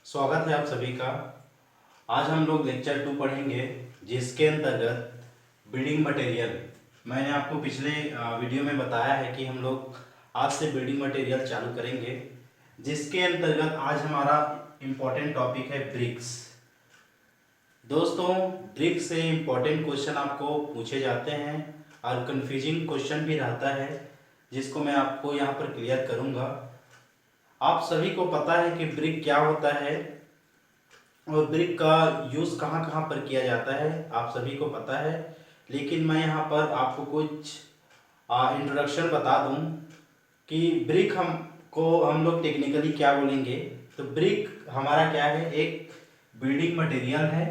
स्वागत है आप सभी का। आज हम लोग लेक्चर 2 पढ़ेंगे जिसके अंतर्गत बिल्डिंग मटेरियल। मैंने आपको पिछले वीडियो में बताया है कि हम लोग आज से बिल्डिंग मटेरियल चालू करेंगे, जिसके अंतर्गत आज हमारा इम्पोर्टेंट टॉपिक है ब्रिक्स। दोस्तों, ब्रिक्स से इम्पोर्टेंट क्वेश्चन आपको पूछे जाते हैं और कन्फ्यूजिंग क्वेश्चन भी रहता है, जिसको मैं आपको यहाँ पर क्लियर करूँगा। आप सभी को पता है कि ब्रिक क्या होता है और ब्रिक का यूज़ कहाँ कहाँ पर किया जाता है, आप सभी को पता है। लेकिन मैं यहाँ पर आपको कुछ इंट्रोडक्शन बता दूँ कि ब्रिक हम लोग टेक्निकली क्या बोलेंगे। तो ब्रिक हमारा क्या है, एक बिल्डिंग मटेरियल है।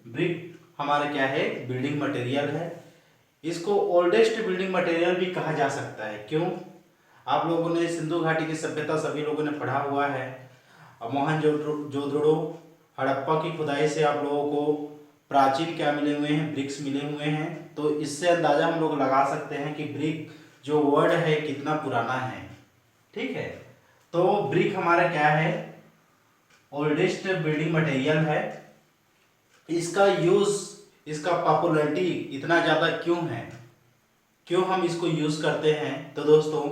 ब्रिक हमारा क्या है, बिल्डिंग मटेरियल है। इसको ओल्डेस्ट बिल्डिंग मटेरियल भी कहा जा सकता है। क्यों? आप लोगों ने सिंधु घाटी की सभ्यता सभी लोगों ने पढ़ा हुआ है। मोहनजोदड़ो हड़प्पा की खुदाई से आप लोगों को प्राचीन क्या मिले हुए हैं, ब्रिक्स मिले हुए हैं। तो इससे अंदाजा हम लोग लगा सकते हैं कि ब्रिक जो वर्ड है कितना पुराना है। ठीक है, तो ब्रिक हमारा क्या है, ओल्डेस्ट बिल्डिंग मटेरियल है। इसका यूज, इसका पॉपुलैरिटी इतना ज़्यादा क्यों है, क्यों हम इसको यूज़ करते हैं? तो दोस्तों,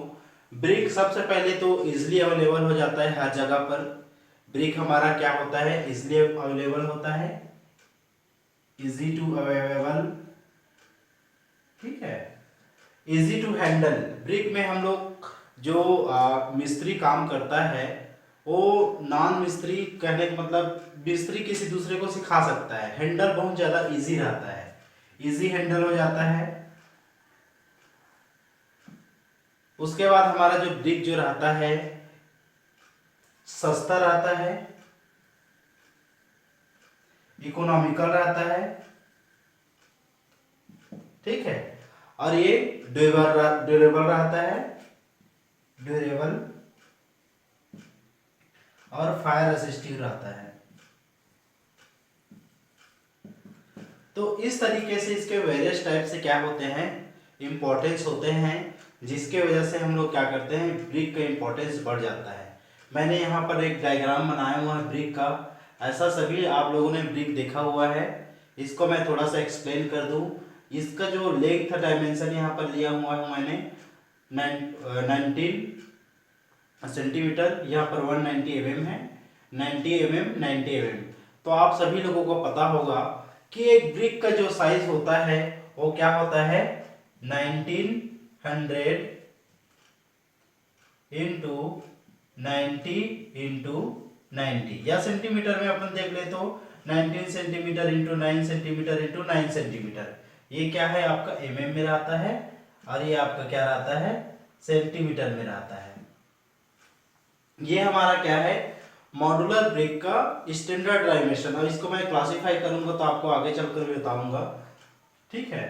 ब्रिक सबसे पहले तो इजीली अवेलेबल हो जाता है हर जगह पर। ब्रिक हमारा क्या होता है, इजीली अवेलेबल होता है, इजी टू अवेलेबल। ठीक है, इजी टू हैंडल। ब्रिक में हम लोग जो मिस्त्री काम करता है वो नॉन मिस्त्री, कहने का मतलब मिस्त्री किसी दूसरे को सिखा सकता है। हैंडल बहुत ज़्यादा इजी रहता है, इजी हैंडल हो जाता है। उसके बाद हमारा जो ब्रिक जो रहता है सस्ता रहता है, इकोनॉमिकल रहता है। ठीक है, और ये ड्यूरेबल रहता है, ड्यूरेबल, और फायर रेसिस्टिव रहता है। तो इस तरीके से इसके वेरियस टाइप से क्या होते हैं, इंपॉर्टेंस होते हैं, जिसके वजह से हम लोग क्या करते हैं, ब्रिक का इंपॉर्टेंस बढ़ जाता है। मैंने यहाँ पर एक डायग्राम बनाया हुआ है ब्रिक का। ऐसा सभी आप लोगों ने ब्रिक देखा हुआ है। इसको मैं थोड़ा सा एक्सप्लेन कर दूँ। इसका जो लेंथ डायमेंशन यहाँ पर लिया हुआ है मैंने 19 सेंटीमीटर, यहाँ पर 190 mm है, 90 mm, 90 mm। तो आप सभी लोगों को पता होगा कि एक ब्रिक का जो साइज होता है वो क्या होता है, 1900 इंटू 90 इंटू 90, या सेंटीमीटर में अपन देख ले तो 19 centimetre into 9 centimetre into 9 centimetre. ये क्या है आपका mm में रहता है, और ये आपका क्या रहता है, सेंटीमीटर में रहता है। ये हमारा क्या है, मॉड्यूलर ब्रिक का स्टैंडर्ड डायमेंशन। और इसको मैं क्लासिफाई करूंगा तो आपको आगे चलकर भी बताऊंगा। ठीक है,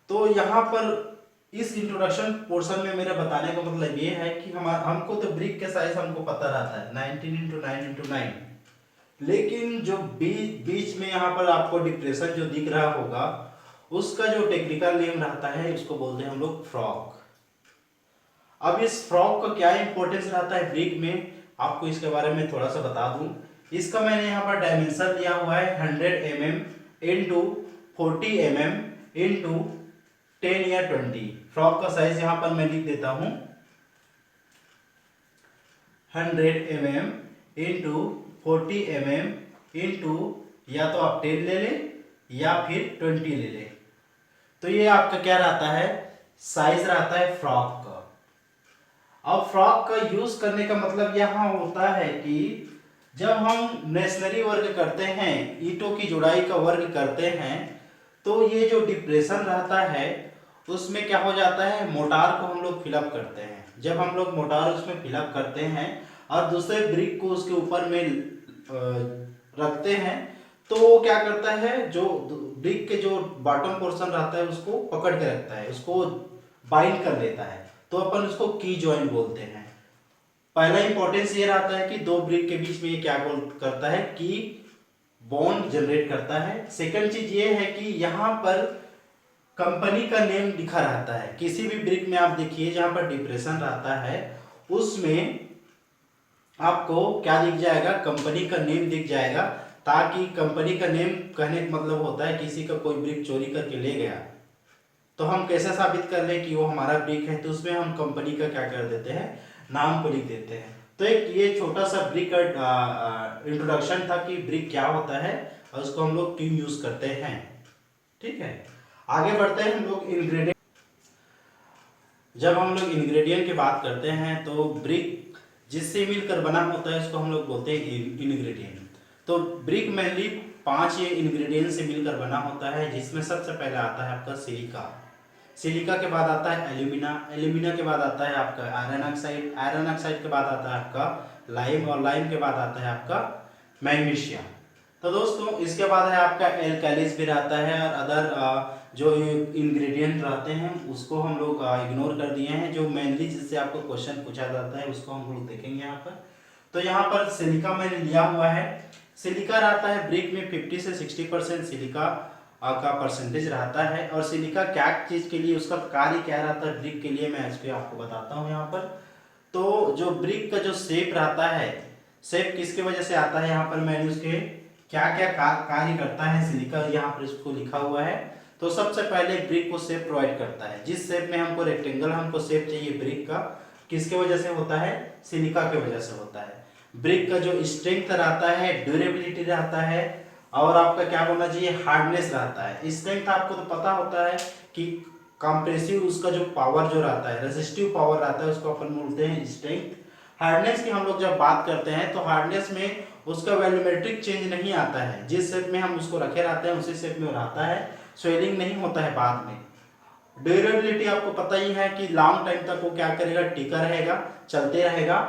तो यहाँ पर इस इंट्रोडक्शन पोर्शन में मेरे बताने का मतलब ये है कि हमको तो ब्रिक के साइज हमको पता रहता है 19 इंटू 9 इंटू 9, लेकिन जो बीच में यहाँ पर आपको डिप्रेशन जो दिख रहा होगा उसका जो टेक्निकल नेम रहता है उसको बोलते हैं हम लोग फ्रॉक। अब इस फ्रॉक का क्या इंपॉर्टेंस रहता है ब्रिक में, आपको इसके बारे में थोड़ा सा बता दूं। इसका मैंने यहाँ पर डायमेंशन दिया हुआ है 100 mm इंटू 40 mm इंटू 10 या 20। फ्रॉक का साइज यहाँ पर मैं लिख देता हूँ 100 mm इंटू 40 mm इंटू, या तो आप 10 ले लें या फिर 20 ले लें। तो ये आपका क्या रहता है, साइज रहता है फ्रॉक का। अब फ्रॉक का यूज करने का मतलब यहाँ होता है कि जब हम मेसनरी वर्क करते हैं, ईंटों की जुड़ाई का वर्क करते हैं, तो ये जो डिप्रेशन रहता है उसमें क्या हो जाता है, मोटार को हम लोग फिलअप करते हैं। जब हम लोग मोटार उसमें फिलअप करते हैं और दूसरे ब्रिक को उसके ऊपर में रखते हैं, तो वो क्या करता है, जो ब्रिक के जो बॉटम पोर्शन रहता है उसको पकड़ के रखता है, उसको बाइंड कर लेता है। तो अपन उसको की जॉइंट बोलते हैं। पहला इंपॉर्टेंस ये रहता है कि दो ब्रिक के बीच में ये क्या करता है, की बॉन्ड जनरेट करता है। सेकंड चीज ये है कि यहाँ पर कंपनी का नेम लिखा रहता है। किसी भी ब्रिक में आप देखिए जहाँ पर डिप्रेशन रहता है उसमें आपको क्या दिख जाएगा, कंपनी का नेम दिख जाएगा, ताकि कंपनी का नेम कहने का मतलब होता है किसी का कोई ब्रिक चोरी करके ले गया तो हम कैसे साबित कर लें कि वो हमारा ब्रिक है, तो उसमें हम कंपनी का क्या कर देते हैं, नाम को लिख देते हैं। तो एक ये छोटा सा ब्रिक का इंट्रोडक्शन था कि ब्रिक क्या होता है और उसको हम लोग क्यों यूज करते हैं। ठीक है, आगे बढ़ते हैं हम लोग इंग्रेडिएंट। जब हम लोग इंग्रेडिएंट की बात करते हैं तो ब्रिक जिससे मिलकर बना होता है उसको हम लोग बोलते हैं इंग्रेडिएंट। तो ब्रिक मेनली 5 ये इंग्रेडिएंट से मिलकर बना होता है, जिसमें सबसे पहले आता है आपका सिलिका, सिलिका के बाद आता है एल्यूमिना, एल्यूमिना के बाद आता है आपका आयरन ऑक्साइड, आयरन ऑक्साइड के बाद आता है आपका लाइम, और लाइम के बाद आता है आपका मैग्नीशियम। तो दोस्तों इसके बाद है आपका एल्काइलिस भी रहता है, और अदर जो इंग्रेडिएंट रहते हैं उसको हम लोग इग्नोर कर दिए हैं, जो मेनली जिससे आपको क्वेश्चन पूछा जाता है उसको हम लोग देखेंगे यहाँ पर। तो यहाँ पर सिलिका मैंने लिया हुआ है, सिलिका रहता है ब्रिक में 50 से 60% सिलिका का परसेंटेज रहता है। और सिलिका क्या चीज के लिए, उसका कार्य क्या रहता है ब्रिक के लिए, मैं इसको आपको बताता हूँ यहाँ पर। तो जो ब्रिक का जो शेप रहता है, शेप किसके वजह से आता है, यहाँ पर मैंने उसके क्या क्या कार्य करता है सिलिका, यहाँ पर इसको लिखा हुआ है। तो सबसे पहले ब्रिक को शेप प्रोवाइड करता है, जिस शेप में हमको रेक्टेंगल हमको शेप चाहिए ब्रिक का, किसके वजह से होता है, सिलिका के वजह से होता है। ब्रिक का जो स्ट्रेंथ रहता है, ड्यूरेबिलिटी रहता है, और आपका क्या बोलना चाहिए, हार्डनेस रहता है। स्ट्रेंथ आपको तो पता होता है कि कंप्रेसिव उसका जो पावर जो रहता है, रेसिस्टिव पावर रहता है, उसको अपन बोलते हैं स्ट्रेंथ। हार्डनेस की हम लोग जब बात करते हैं तो हार्डनेस में उसका वैल्यूमेट्रिक चेंज नहीं आता है, जिस शेप में हम उसको रखे रहते हैं उसी शेप में रहता है, स्वेलिंग नहीं होता है बाद में। ड्यूरेबिलिटी आपको पता ही है कि लॉन्ग टाइम तक वो क्या करेगा, टिका रहेगा, चलते रहेगा।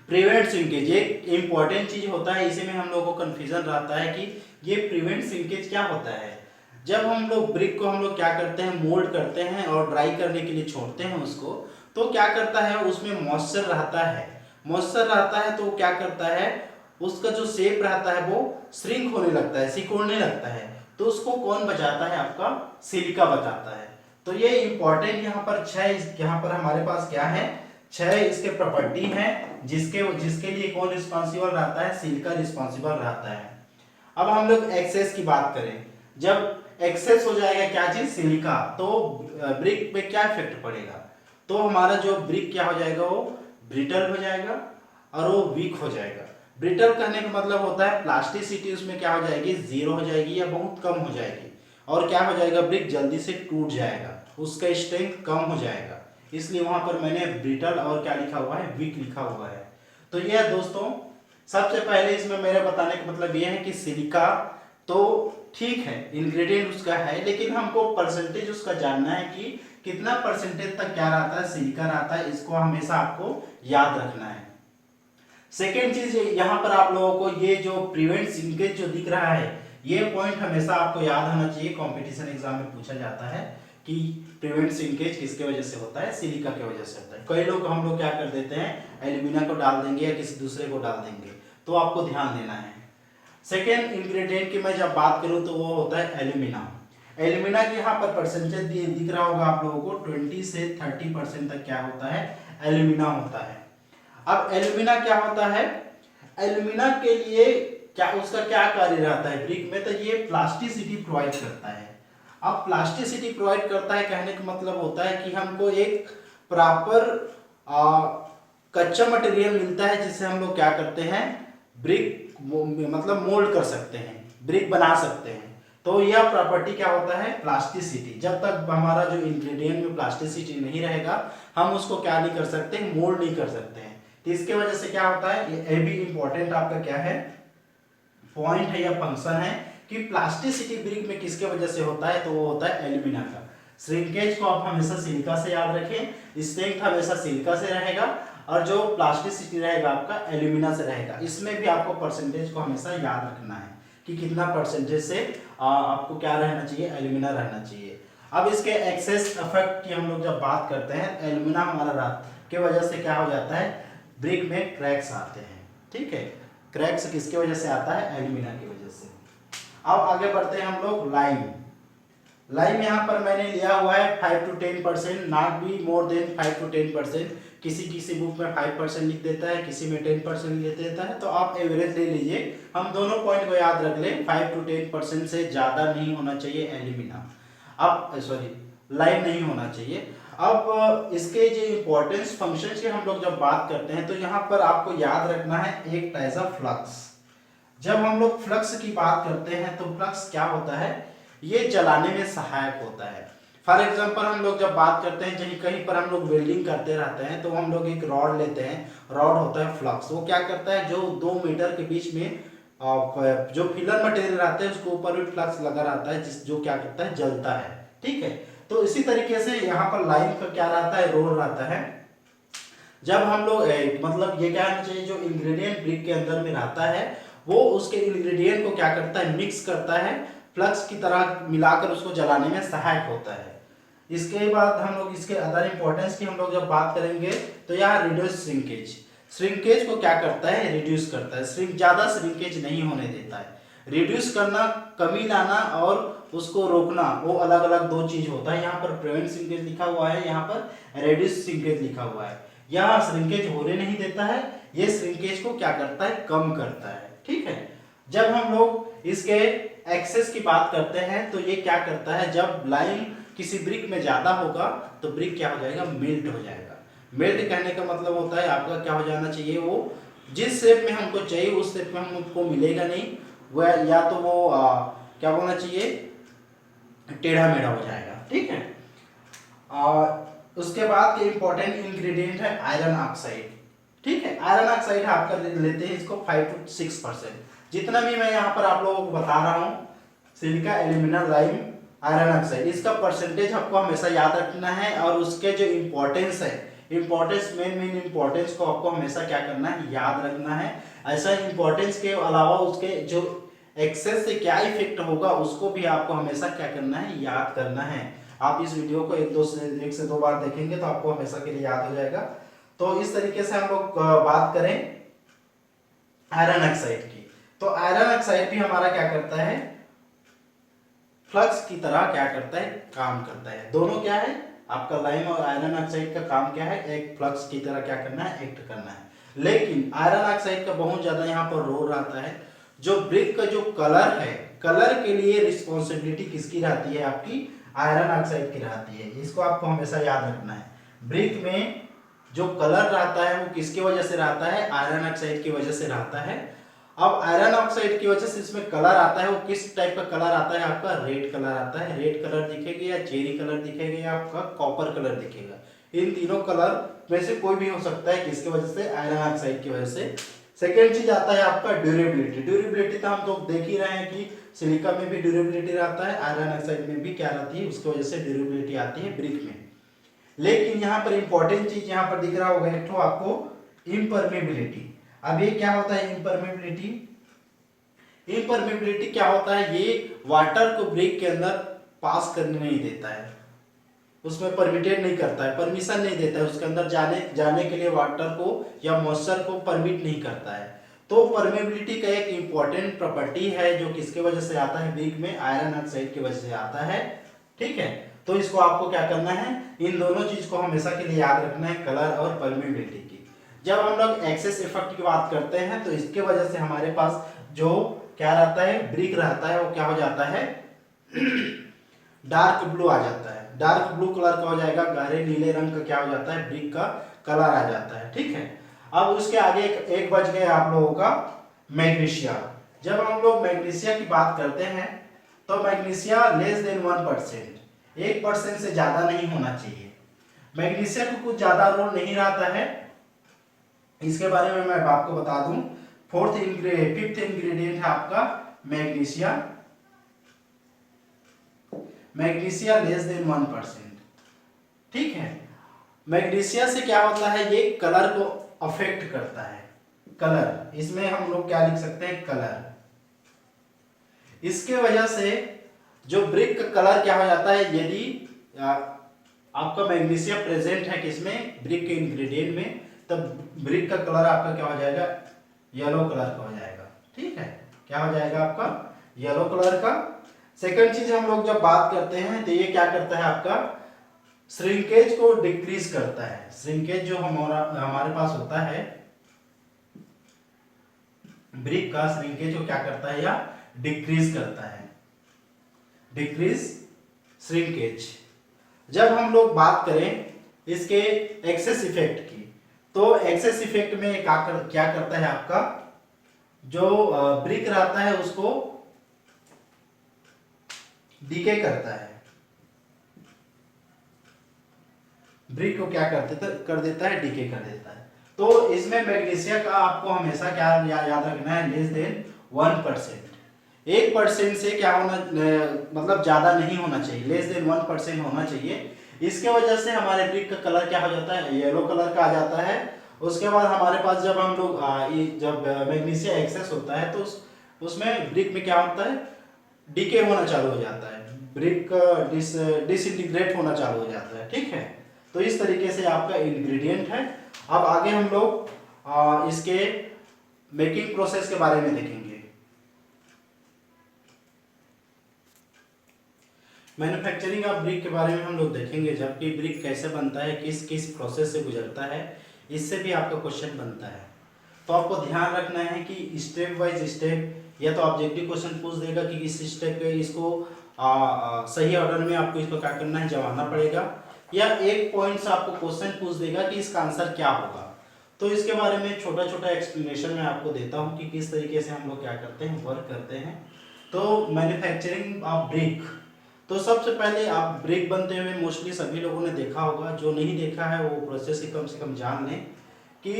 प्रिवेंट श्रिंकेज एक इंपॉर्टेंट चीज होता है, इसी में हम लोगों को कंफ्यूजन रहता है कि ये प्रिवेंट श्रिंकेज क्या होता है। जब हम लोग ब्रिक को हम लोग क्या करते हैं, मोल्ड करते हैं और ड्राई करने के लिए छोड़ते हैं उसको, तो क्या करता है, उसमें मॉइस्चर रहता है, मॉइस्चर रहता है तो क्या करता है, उसका जो शेप रहता है वो श्रिंक होने लगता है, सिकुड़ने लगता है। तो उसको कौन बचाता है, आपका सिलिका बचाता है। तो ये इंपॉर्टेंट यहाँ पर 6 यहाँ पर हमारे पास क्या है, 6 इसके प्रॉपर्टी हैं, जिसके लिए कौन रिस्पॉन्सिबल रहता है, सिलिका रिस्पॉन्सिबल रहता है। अब हम लोग एक्सेस की बात करें, जब एक्सेस हो जाएगा क्या चीज, सिलिका, तो ब्रिक पे क्या इफेक्ट पड़ेगा, तो हमारा जो ब्रिक क्या हो जाएगा, वो ब्रिटल हो जाएगा और वो वीक हो जाएगा। ब्रिटल कहने का मतलब होता है प्लास्टिसिटी उसमें क्या हो जाएगी, 0 हो जाएगी या बहुत कम हो जाएगी, और क्या हो जाएगा, ब्रिक जल्दी से टूट जाएगा, उसका स्ट्रेंथ कम हो जाएगा। इसलिए वहां पर मैंने ब्रिटल और क्या लिखा हुआ है, वीक लिखा हुआ है। तो यह दोस्तों सबसे पहले इसमें मेरे बताने का मतलब यह है कि सिलिका तो ठीक है इंग्रेडिएंट उसका है, लेकिन हमको परसेंटेज उसका जानना है कि कितना परसेंटेज तक क्या रहता है, सिलिका रहता है, इसको हमेशा आपको याद रखना है। सेकेंड चीज यहाँ पर आप लोगों को ये जो प्रिवेंट श्रिंकेज जो दिख रहा है, ये पॉइंट हमेशा आपको याद होना चाहिए, कंपटीशन एग्जाम में पूछा जाता है कि प्रिवेंट श्रिंकेज किसके वजह से होता है, सिलिका के वजह से होता है। कई लोग हम लोग क्या कर देते हैं, एल्यूमिना को डाल देंगे या किसी दूसरे को डाल देंगे, तो आपको ध्यान देना है। सेकेंड इंग्रेडिएंट की मैं जब बात करूं तो वो होता है एल्यूमिना। एल्यूमिना की यहाँ पर परसेंटेज दिख रहा होगा आप लोगों को, 20 से 30% तक क्या होता है, एल्यूमिना होता है। अब एल्यूमिना क्या होता है, एल्यूमिना के लिए क्या उसका क्या कार्य रहता है ब्रिक में, तो ये प्लास्टिसिटी प्रोवाइड करता है। अब प्लास्टिसिटी प्रोवाइड करता है कहने का मतलब होता है कि हमको एक प्रॉपर कच्चा मटेरियल मिलता है, जिससे हम लोग क्या करते हैं, ब्रिक मतलब मोल्ड कर सकते हैं, ब्रिक बना सकते हैं। तो यह प्रॉपर्टी क्या होता है, प्लास्टिसिटी। जब तक हमारा जो इंग्रेडिएंट में प्लास्टिसिटी नहीं रहेगा, हम उसको क्या नहीं कर सकते, मोल्ड नहीं कर सकते हैं। तो इसके वजह से क्या होता है, ये भी इंपॉर्टेंट आपका क्या है, पॉइंट है या फंक्शन है कि प्लास्टिसिटी ब्रिक में किसके वजह से होता है, तो वो होता है एल्यूमिना का। श्रिंकेज को आप हमेशा सिलिका से याद रखें, स्ट्रेंथ हमेशा सिलिका से रहेगा, और जो प्लास्टिसिटी रहेगा आपका एल्यूमिना से रहेगा। इसमें भी आपको परसेंटेज को हमेशा याद रखना है कि कितना परसेंटेज से आपको क्या रहना चाहिए, एल्यूमिना रहना चाहिए। अब इसके एक्सेस इफेक्ट की हम लोग जब बात करते हैं, एल्यूमिना हमारा रात के वजह से क्या हो जाता है, ब्रिक में क्रैक्स आते हैं। ठीक है, क्रैक्स किसके वजह से आता है, एल्यूमिना की वजह से। अब आगे बढ़ते हैं हम लोग लाइम। लाइम यहाँ पर मैंने लिया हुआ है 5 to 10%, not be more than 5 to 10%, किसी किसी बुक में 5% लिख देता है, किसी में 10% लिख देता है। तो आप एवरेज ले लीजिए, हम दोनों पॉइंट को याद रख लें, 5 to 10% से ज़्यादा नहीं होना चाहिए एल्यूमिना, अब सॉरी लाइम नहीं होना चाहिए। अब इसके जो इम्पोर्टेंस फंक्शंस की हम लोग जब बात करते हैं तो यहाँ पर आपको याद रखना है एक टाइप ऑफ फ्लक्स। जब हम लोग फ्लक्स की बात करते हैं तो फ्लक्स क्या होता है, ये जलाने में सहायक होता है। फॉर एग्जांपल हम लोग जब बात करते हैं कहीं कहीं पर हम लोग वेल्डिंग करते रहते हैं तो हम लोग एक रॉड लेते हैं, रॉड होता है फ्लक्स, वो क्या करता है जो 2 मीटर के बीच में जो फिलर मटेरियल रहता है उसके ऊपर भी फ्लक्स लगा रहता है जिस जो क्या करता है जलता है, ठीक है। तो इसी तरीके से यहाँ पर लाइन का क्या रहता है, रोल रहता है। जब हम लोग मतलब ये क्या होना चाहिए, जो इंग्रेडिएंट ब्रिक के अंदर में रहता है वो उसके इंग्रेडिएंट को क्या करता है, मिक्स करता है, फ्लक्स की तरह मिलाकर उसको जलाने में सहायक होता है। इसके बाद हम लोग इसके अदर इंपॉर्टेंस की हम लोग जब बात करेंगे तो यहाँ रिड्यूस श्रिंकेज, श्रिंकेज को क्या करता है, रिड्यूस करता है, ज्यादा श्रिंकेज नहीं होने देता है। रिड्यूस करना, कमी लाना और उसको रोकना, वो अलग अलग दो चीज होता है। यहाँ पर प्रिवेंट श्रिंकेज लिखा हुआ है, यहाँ पर रिड्यूस श्रिंकेज लिखा हुआ है। यहाँ श्रिंकेज होने नहीं देता है, ये श्रिंकेज को क्या करता है, कम करता है, ठीक है। जब हम लोग इसके एक्सेस की बात करते हैं तो ये क्या करता है, जब लाइन किसी ब्रिक में ज्यादा होगा तो ब्रिक क्या हो जाएगा, मेल्ट हो जाएगा। मेल्ट कहने का मतलब होता है आपका क्या हो जाना चाहिए, वो जिस शेप में हमको चाहिए उस शेप में हमको मिलेगा नहीं, वह या तो वो क्या बोलना चाहिए, टेढ़ा मेढ़ा हो जाएगा, ठीक है। उसके बाद के इंपॉर्टेंट इंग्रेडिएंट है आयरन ऑक्साइड, ठीक है। आयरन ऑक्साइड आपका लेते हैं इसको 5 to 6%। जितना भी मैं यहाँ पर आप लोगों को बता रहा हूँ, silica, alumina, lime, iron oxide, इसका परसेंटेज आपको हमेशा याद रखना है और उसके जो इंपॉर्टेंस है, इंपॉर्टेंस मेन इंपॉर्टेंस को आपको हमेशा क्या करना है, याद रखना है। ऐसा इंपॉर्टेंस के अलावा उसके जो एक्सेस से क्या इफेक्ट होगा उसको भी आपको हमेशा क्या करना है, याद करना है। आप इस वीडियो को एक से दो बार देखेंगे तो आपको हमेशा के लिए याद हो जाएगा। तो इस तरीके से हम लोग बात करें आयरन ऑक्साइड की, तो आयरन ऑक्साइड भी हमारा क्या करता है, फ्लक्स की तरह क्या करता है, काम करता है। दोनों क्या है आपका, लाइम और आयरन ऑक्साइड का काम क्या है, एक फ्लक्स की तरह क्या करना है, एक्ट करना है। लेकिन आयरन ऑक्साइड का बहुत ज्यादा यहाँ पर रोल रहता है। जो ब्रिक का जो कलर है, कलर के लिए रिस्पॉन्सिबिलिटी किसकी रहती है, आपकी आयरन ऑक्साइड की रहती है। इसको आपको हमेशा याद रखना है। ब्रिक में जो कलर रहता है वो किसकी वजह से रहता है, आयरन ऑक्साइड की वजह से रहता है। अब आयरन ऑक्साइड की वजह से इसमें कलर आता है, वो किस टाइप का कलर आता है, आपका रेड कलर आता है। रेड कलर दिखेगा या चेरी कलर दिखेगा या आपका कॉपर कलर दिखेगा। इन तीनों कलर में से कोई भी हो सकता है, किसकी वजह से, आयरन ऑक्साइड की वजह से। सेकेंड चीज आता है आपका ड्यूरेबिलिटी। ड्यूरेबिलिटी तो हम लोग देख ही रहे हैं कि सिलिका में भी ड्यूरेबिलिटी रहता है, आयरन ऑक्साइड में भी क्या रहती है, उसकी वजह से ड्यूरेबिलिटी आती है ब्रिक में। लेकिन यहाँ पर इंपॉर्टेंट चीज यहाँ पर दिख रहा होगा एक तो आपको, इम्परमेबिलिटी। अब ये क्या होता है इम्परमेबिलिटी, इम्परमेबिलिटी क्या होता है, ये वाटर को ब्रिक के अंदर पास करने नहीं देता है, उसमें परमिटेड नहीं करता है, परमिशन नहीं देता है उसके अंदर जाने के लिए, वाटर को या मॉइस्चर को परमिट नहीं करता है। तो परमेबिलिटी का एक इंपॉर्टेंट प्रॉपर्टी है जो किसके वजह से आता है, ब्रिक में आयरन ऑक्साइड की वजह से आता है, ठीक है। तो इसको आपको क्या करना है, इन दोनों चीज को हमेशा के लिए याद रखना है, कलर और परमेबिलिटी की। जब हम लोग एक्सेस इफेक्ट की बात करते हैं तो इसके वजह से हमारे पास जो क्या रहता है, ब्रिक रहता है, वो क्या हो जाता है डार्क ब्लू आ जाता है। डार्क ब्लू कलर का हो जाएगा, गहरे नीले रंग का क्या हो जाता है, ब्रिक का कलर आ जाता है, ठीक है। अब उसके आगे एक बच गए आप लोगों का मैग्नीशिया। जब हम लोग मैग्नीशिया की बात करते हैं तो मैग्नीशिया लेस देन 1%, 1% से ज्यादा नहीं होना चाहिए। मैग्नीशिया को कुछ ज्यादा रोल नहीं रहता है, इसके बारे में मैं आपको बता दूं। फिफ्थ इंग्रेडिएंट है आपका मैग्नीशिया। मैग्नीशिया लेस देन 1%, ठीक है। मैग्नीशिया से क्या होता है, ये कलर को अफेक्ट करता है। कलर, इसमें हम लोग क्या लिख सकते हैं, कलर। इसके वजह से जो ब्रिक का कलर क्या हो जाता है, यदि आपका मैग्नीशिया प्रेजेंट है किसमें, ब्रिक के इंग्रेडिएंट में, तब ब्रिक का कलर आपका क्या हो जाएगा, येलो कलर का हो जाएगा, ठीक है। क्या हो जाएगा आपका, येलो कलर का। सेकंड चीज हम लोग जब बात करते हैं तो ये क्या करता है आपका, श्रिंकेज को डिक्रीज करता है। श्रिंकेज जो हमारे पास होता है ब्रिक का, श्रिंकेज को क्या करता है या डिक्रीज करता है, डिक्रीज श्रिंकेज। जब हम लोग बात करें इसके एक्सेस इफेक्ट की, तो एक्सेस इफेक्ट में क्या करता है आपका जो ब्रिक रहता है उसको डीके करता है, ब्रिक को क्या कर देता है, डीके कर देता है। तो इसमें मैग्नीशिया का आपको हमेशा क्या याद रखना है, लेस देन 1%। 1% से क्या होना, मतलब ज्यादा नहीं होना चाहिए, लेस देन 1% होना चाहिए। इसके वजह से हमारे ब्रिक का कलर क्या हो जाता है, येलो कलर का आ जाता है। उसके बाद हमारे पास जब हम लोग जब मैग्नीशिया एक्सेस होता है तो उसमें ब्रिक में क्या होता है, डीके होना चालू हो जाता है, ब्रिक डिसइंटीग्रेट होना चालू हो जाता है। ठीक है, तो इस तरीके से आपका इंग्रेडिएंट है। अब आगे हम लोग इसके मेकिंग प्रोसेस के बारे में देखेंगे। मैन्युफैक्चरिंग ऑफ ब्रिक के बारे में हम लोग देखेंगे, जबकि ब्रिक कैसे बनता है, किस किस प्रोसेस से गुजरता है, इससे भी आपका क्वेश्चन बनता है। तो आपको ध्यान रखना है कि स्टेप बाय स्टेप या तो ऑब्जेक्टिव क्वेश्चन पूछ देगा कि इस स्टेप पे इसको सही ऑर्डर में आपको इसको क्या करना है, जमाना पड़ेगा, या एक पॉइंट से आपको क्वेश्चन पूछ देगा कि इसका आंसर क्या होगा। तो इसके बारे में छोटा छोटा एक्सप्लेनेशन मैं आपको देता हूँ कि किस तरीके से हम लोग क्या करते हैं, वर्क करते हैं। तो मैन्युफैक्चरिंग ऑफ ब्रिक, तो सबसे पहले आप ब्रिक बनते हुए मोस्टली सभी लोगों ने देखा होगा, जो नहीं देखा है वो प्रोसेस कम से कम जान लें कि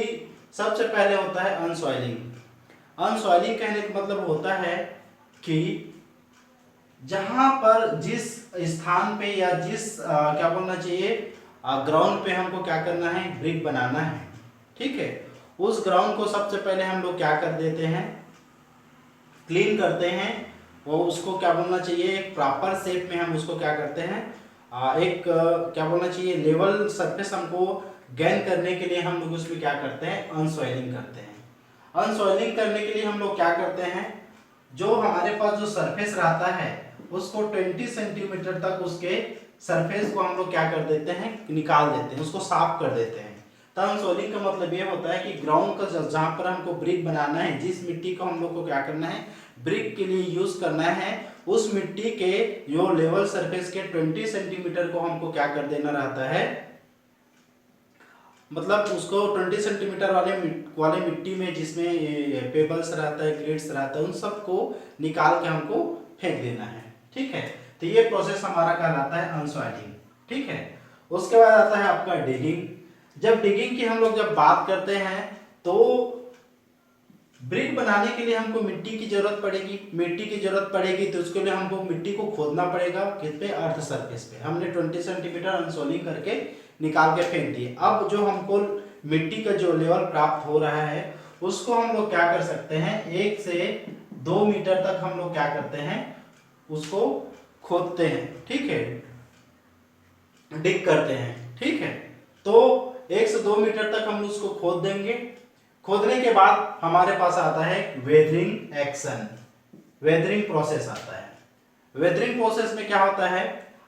सबसे पहले होता है अनसॉइलिंग। अनसॉइलिंग कहने का मतलब होता है कि जहां पर जिस स्थान पे या जिस क्या बोलना चाहिए, ग्राउंड पे हमको क्या करना है, ब्रिक बनाना है। ठीक है, उस ग्राउंड को सबसे पहले हम लोग क्या कर देते हैं, क्लीन करते हैं, वो उसको क्या बोलना चाहिए, एक प्रॉपर शेप में हम उसको क्या करते हैं, एक क्या बोलना चाहिए, लेवल सरफेस हमको गेन करने के लिए हम लोग उसमें क्या करते हैं, अनसॉइलिंग करते हैं। अनसॉइलिंग करने के लिए हम लोग क्या करते हैं, जो हमारे पास जो सरफेस रहता है उसको 20 सेंटीमीटर तक उसके सरफेस को हम लोग क्या कर देते हैं, निकाल देते हैं, उसको साफ कर देते हैं। तो अनसॉइलिंग का मतलब ये होता है कि ग्राउंड का जहां पर हमको ब्रिक बनाना है, जिस मिट्टी को हम लोग को क्या करना है, ब्रिक के लिए यूज करना है, उस मिट्टी के जो लेवल सरफेस के 20 सेंटीमीटर को हमको क्या कर देना रहता है, मतलब उसको 20 सेंटीमीटर वाले मिट्टी में जिसमें पेबल्स रहता है, ग्रेड्स रहता है, उन सबको निकाल के हमको फेंक देना है। ठीक है, तो ये प्रोसेस हमारा कहलाता है अनसॉइलिंग। ठीक है, उसके बाद आता है आपका डिगिंग। जब डिगिंग की हम लोग जब बात करते हैं तो ब्रिक बनाने के लिए हमको मिट्टी की जरूरत पड़ेगी। मिट्टी की जरूरत पड़ेगी तो उसके लिए हमको मिट्टी को खोदना पड़ेगा, किस पे, अर्थ सरफेस पे। हमने 20 सेंटीमीटर अनसॉइलिंग करके निकाल के फेंक दिए। अब जो हमको मिट्टी का जो लेवल प्राप्त हो रहा है उसको हम लोग क्या कर सकते हैं, 1 से 2 मीटर तक हम लोग क्या करते हैं, उसको खोदते हैं। ठीक है, डिग करते हैं। ठीक है, तो 1 से 2 मीटर तक हम उसको खोद देंगे। खोदने के बाद हमारे पास आता है वेदरिंग एक्शन, वेदरिंग प्रोसेस आता है। वेदरिंग प्रोसेस में क्या होता है,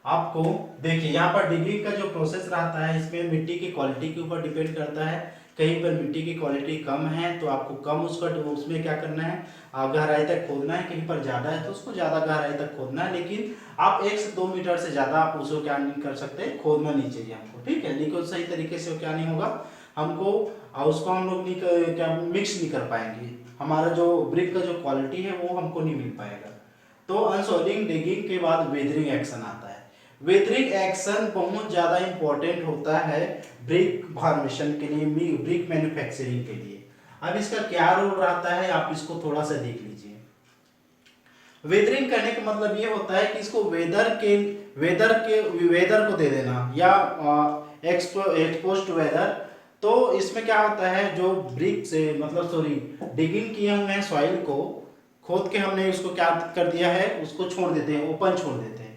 आपको देखिए यहाँ पर डिगिंग का जो प्रोसेस रहता है इसमें मिट्टी की क्वालिटी के ऊपर डिपेंड करता है। कहीं पर मिट्टी की क्वालिटी कम है तो आपको कम उसमें क्या करना है, गहराई तक खोदना है। कहीं पर ज्यादा है तो उसको ज्यादा गहराई तक खोदना है, लेकिन आप 1 से 2 मीटर से ज्यादा आप उसको क्या नहीं कर सकते, खोदना नहीं चाहिए हमको। ठीक है, लेकिन सही तरीके से क्या नहीं होगा, हमको उसको हम लोग नहीं क्या मिक्स नहीं कर पाएंगे, हमारा जो ब्रिक का जो क्वालिटी है वो हमको नहीं मिल पाएगा। तो अनसॉइलिंग, डिगिंग के बाद वेदरिंग एक्शन आता है। वेदरिंग एक्शन बहुत ज्यादा इंपॉर्टेंट होता है ब्रिक फॉर्मेशन के लिए, ब्रिक मैन्युफैक्चरिंग के लिए। अब इसका क्या रोल रहता है आप इसको थोड़ा सा देख लीजिए। वेदरिंग करने का मतलब ये होता है कि इसको वेदर को दे देना या एक्सपोज्ड वेदर। तो इसमें क्या होता है, जो ब्रिक से मतलब डिगिंग किए हुए हैं सॉइल को खोद के हमने उसको क्या कर दिया है, उसको छोड़ देते हैं, ओपन छोड़ देते हैं।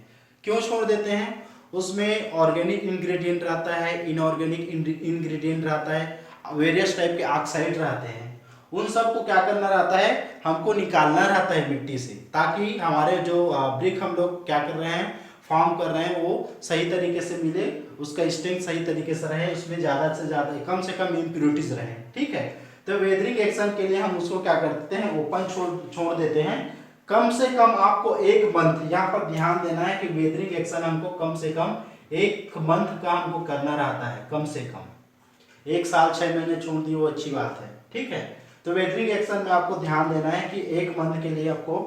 क्यों छोड़ देते हैं, उसमें ऑर्गेनिक इंग्रेडिएंट रहता है, इनऑर्गेनिक इंग्रेडिएंट रहता है, वेरियस टाइप के ऑक्साइड रहते हैं। उन सब को क्या करना रहता है, हमको निकालना रहता है मिट्टी से, ताकि हमारे जो ब्रिक हम लोग क्या कर रहे हैं, फॉर्म कर रहे हैं, वो सही तरीके से मिले उसका स्ट्रेंथ सही तरीके से रहे, उसमें ज़्यादा से ज़्यादा कम से कम इम्प्योरिटीज रहे, ठीक है। तो वेदरिंग एक्शन के लिए हम उसको क्या करते हैं, ओपन छोड़ देते हैं। कम से कम आपको 1 मंथ, यहाँ पर ध्यान देना है कि वेदरिंग एक्शन हमको कम से कम 1 मंथ का हमको करना रहता है, कम से कम 1 साल 6 महीने छोड़ दिए वो अच्छी बात है, ठीक है। तो वेदरिंग एक्शन में आपको ध्यान देना है कि 1 मंथ के लिए आपको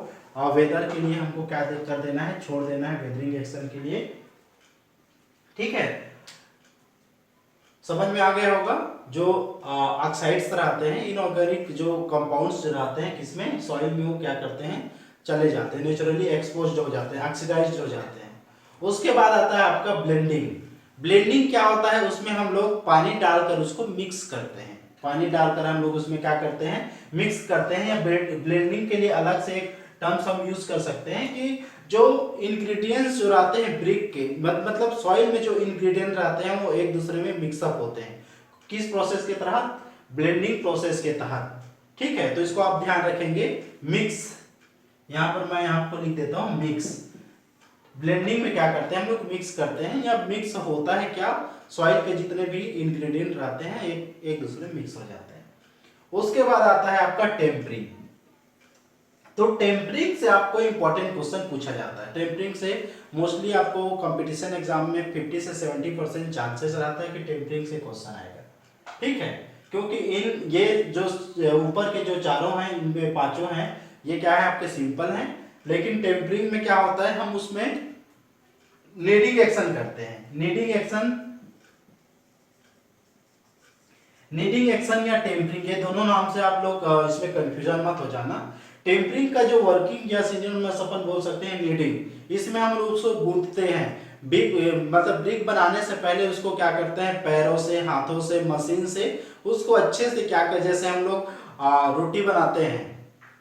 वेदर के लिए हमको क्या कर देना है, छोड़ देना है वेदरिंग एक्शन के लिए, ठीक है। समझ में आ गया होगा। जो ऑक्साइड्स रहते हैं, इनऑर्गेनिक जो कंपाउंड्स रहते हैं किसमें, सॉइल में, वो क्या करते हैं, चले जाते हैं, नेचुरली एक्सपोज्ड हो जाते हैं, ऑक्सीडाइज्ड हो जाते हैं। उसके बाद आता है आपका ब्लेंडिंग। ब्लेंडिंग क्या होता है, उसमें हम लोग पानी डालकर उसको मिक्स करते हैं, पानी डालकर हम लोग उसमें क्या करते हैं, मिक्स करते हैं। या ब्लेंडिंग के लिए अलग से एक टर्म्स हम यूज कर सकते हैं कि जो इंग्रेडिएंट्स जो रहते हैं ब्रिक के, मतलब सॉइल में जो इंग्रेडिएंट रहते हैं वो एक दूसरे में मिक्सअप होते हैं, किस प्रोसेस के तहत, ब्लेंडिंग प्रोसेस के तहत, ठीक है। तो इसको आप ध्यान रखेंगे, मिक्स, यहाँ पर मैं आपको लिख देता हूँ मिक्स। ब्लेंडिंग में क्या करते हैं हम लोग, मिक्स करते हैं, या मिक्स होता है क्या, सॉइल के जितने भी इंग्रेडिएंट रहते हैं एक दूसरे में मिक्स हो जाते हैं। उसके बाद आता है आपका टेम्परिंग। तो टेम्परिंग से आपको इंपॉर्टेंट क्वेश्चन पूछा जाता है। टेम्परिंग से मोस्टली आपको कंपटीशन एग्जाम में 50 से 70% चांसेस रहता है कि टेम्परिंग से क्वेश्चन आएगा, ठीक है। क्योंकि इन ये जो ऊपर के जो चारों हैं, इनमें 5 हैं, ये क्या है आपके सिंपल हैं, लेकिन टेम्परिंग में क्या होता है, हम उसमें नीडिंग एक्शन करते हैं। नीडिंग एक्शन या टेम्परिंग, ये दोनों नाम से आप लोग इसमें कंफ्यूजन मत हो जाना। टेम्परिंग का जो वर्किंग या सीजन में अपन बोल सकते हैं नीडिंग, इसमें हम लोग उसको गूंथते हैं। बिग मतलब ब्रिक बनाने से पहले उसको क्या करते हैं, पैरों से, हाथों से, मशीन से उसको अच्छे से क्या कर, जैसे हम लोग रोटी बनाते हैं,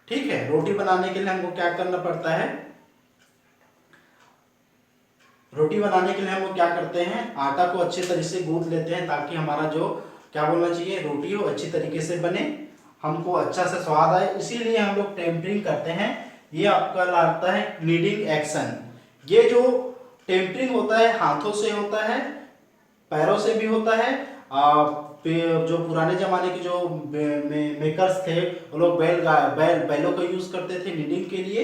ठीक है। रोटी बनाने के लिए हमको क्या करना पड़ता है, रोटी बनाने के लिए हम लोग क्या करते हैं, आटा को अच्छे तरीके से गूंथ लेते हैं ताकि हमारा जो क्या बोलना चाहिए, रोटी हो अच्छी तरीके से बने, हमको अच्छा से स्वाद आए, इसीलिए हम लोग टेम्परिंग करते हैं। ये आपका लगता है नीडिंग एक्शन। ये जो टेम्परिंग होता है हाथों से होता है, पैरों से भी होता है। जो पुराने जमाने के जो मेकर्स थे वो लोग बैलों का यूज करते थे नीडिंग के लिए।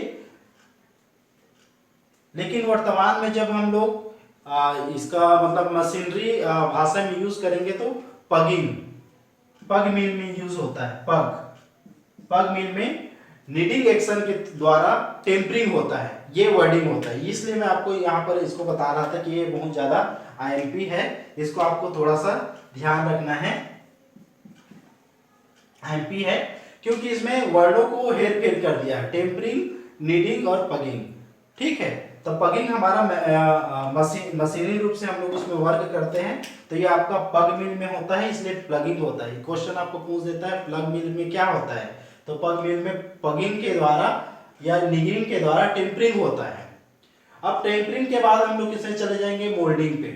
लेकिन वर्तमान में जब हम लोग इसका मतलब मशीनरी भाषा में यूज करेंगे तो पग मिल में यूज होता है। पग मिल में नीडिंग एक्शन के द्वारा टेम्परिंग होता है, ये वर्डिंग होता है। इसलिए मैं आपको यहाँ पर इसको बता रहा था कि ये बहुत ज्यादा आईएमपी है, इसको आपको थोड़ा सा ध्यान रखना है, आईएमपी है, क्योंकि इसमें वर्डों को हेर फेर कर दिया है, टेम्परिंग, नीडिंग और पगिंग, ठीक है। तो पगिंग हमारा मशीनी रूप से हम लोग उसमें वर्क करते हैं, तो ये आपका पग मिल में होता है, इसलिए प्लगिंग होता है। क्वेश्चन आपको पूछ देता है प्लग मिल में क्या होता है, तो पग मिल में पगिंग के द्वारा या निगिंग के द्वारा टेम्परिंग होता है। अब टेम्परिंग के बाद हम लोग किसमें चले जाएंगे, मोल्डिंग पे।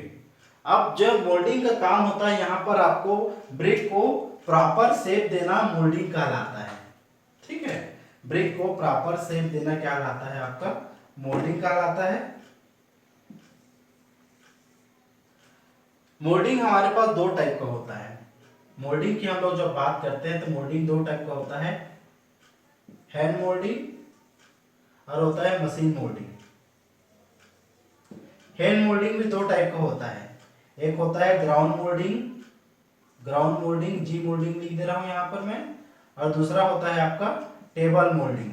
अब जब मोल्डिंग का काम होता है, यहाँ पर आपको ब्रिक को प्रॉपर शेप देना मोल्डिंग कहलाता है, ठीक है। ब्रिक को प्रॉपर शेप देना क्या कहलाता है, आपका मोल्डिंग कहलाता है। मोल्डिंग हमारे पास 2 टाइप का होता है। मोल्डिंग की हम लोग जब बात करते हैं तो मोल्डिंग 2 टाइप का होता है, हैंड मोल्डिंग और होता है मशीन मोल्डिंग। हैंड मोल्डिंग भी 2 टाइप का होता है, एक होता है ग्राउंड मोल्डिंग, जी मोल्डिंग लिख दे रहा हूं यहां पर मैं, और दूसरा होता है आपका टेबल मोल्डिंग।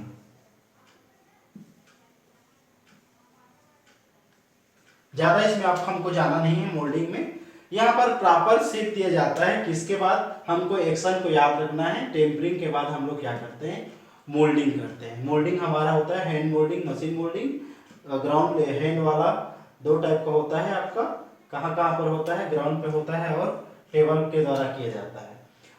ज्यादा इसमें आप हमको जाना नहीं है मोल्डिंग में। यहाँ पर प्रॉपर शेप दिया जाता है, किसके बाद हमको एक्शन को याद रखना है, टेम्परिंग के बाद हम लोग क्या करते हैं, मोल्डिंग करते हैं। मोल्डिंग हमारा होता है hand moulding, machine moulding. Ground hand वाला 2 टाइप का होता है आपका, कहाँ कहाँ पर होता है, ग्राउंड पे होता है और टेबल के द्वारा किया जाता है।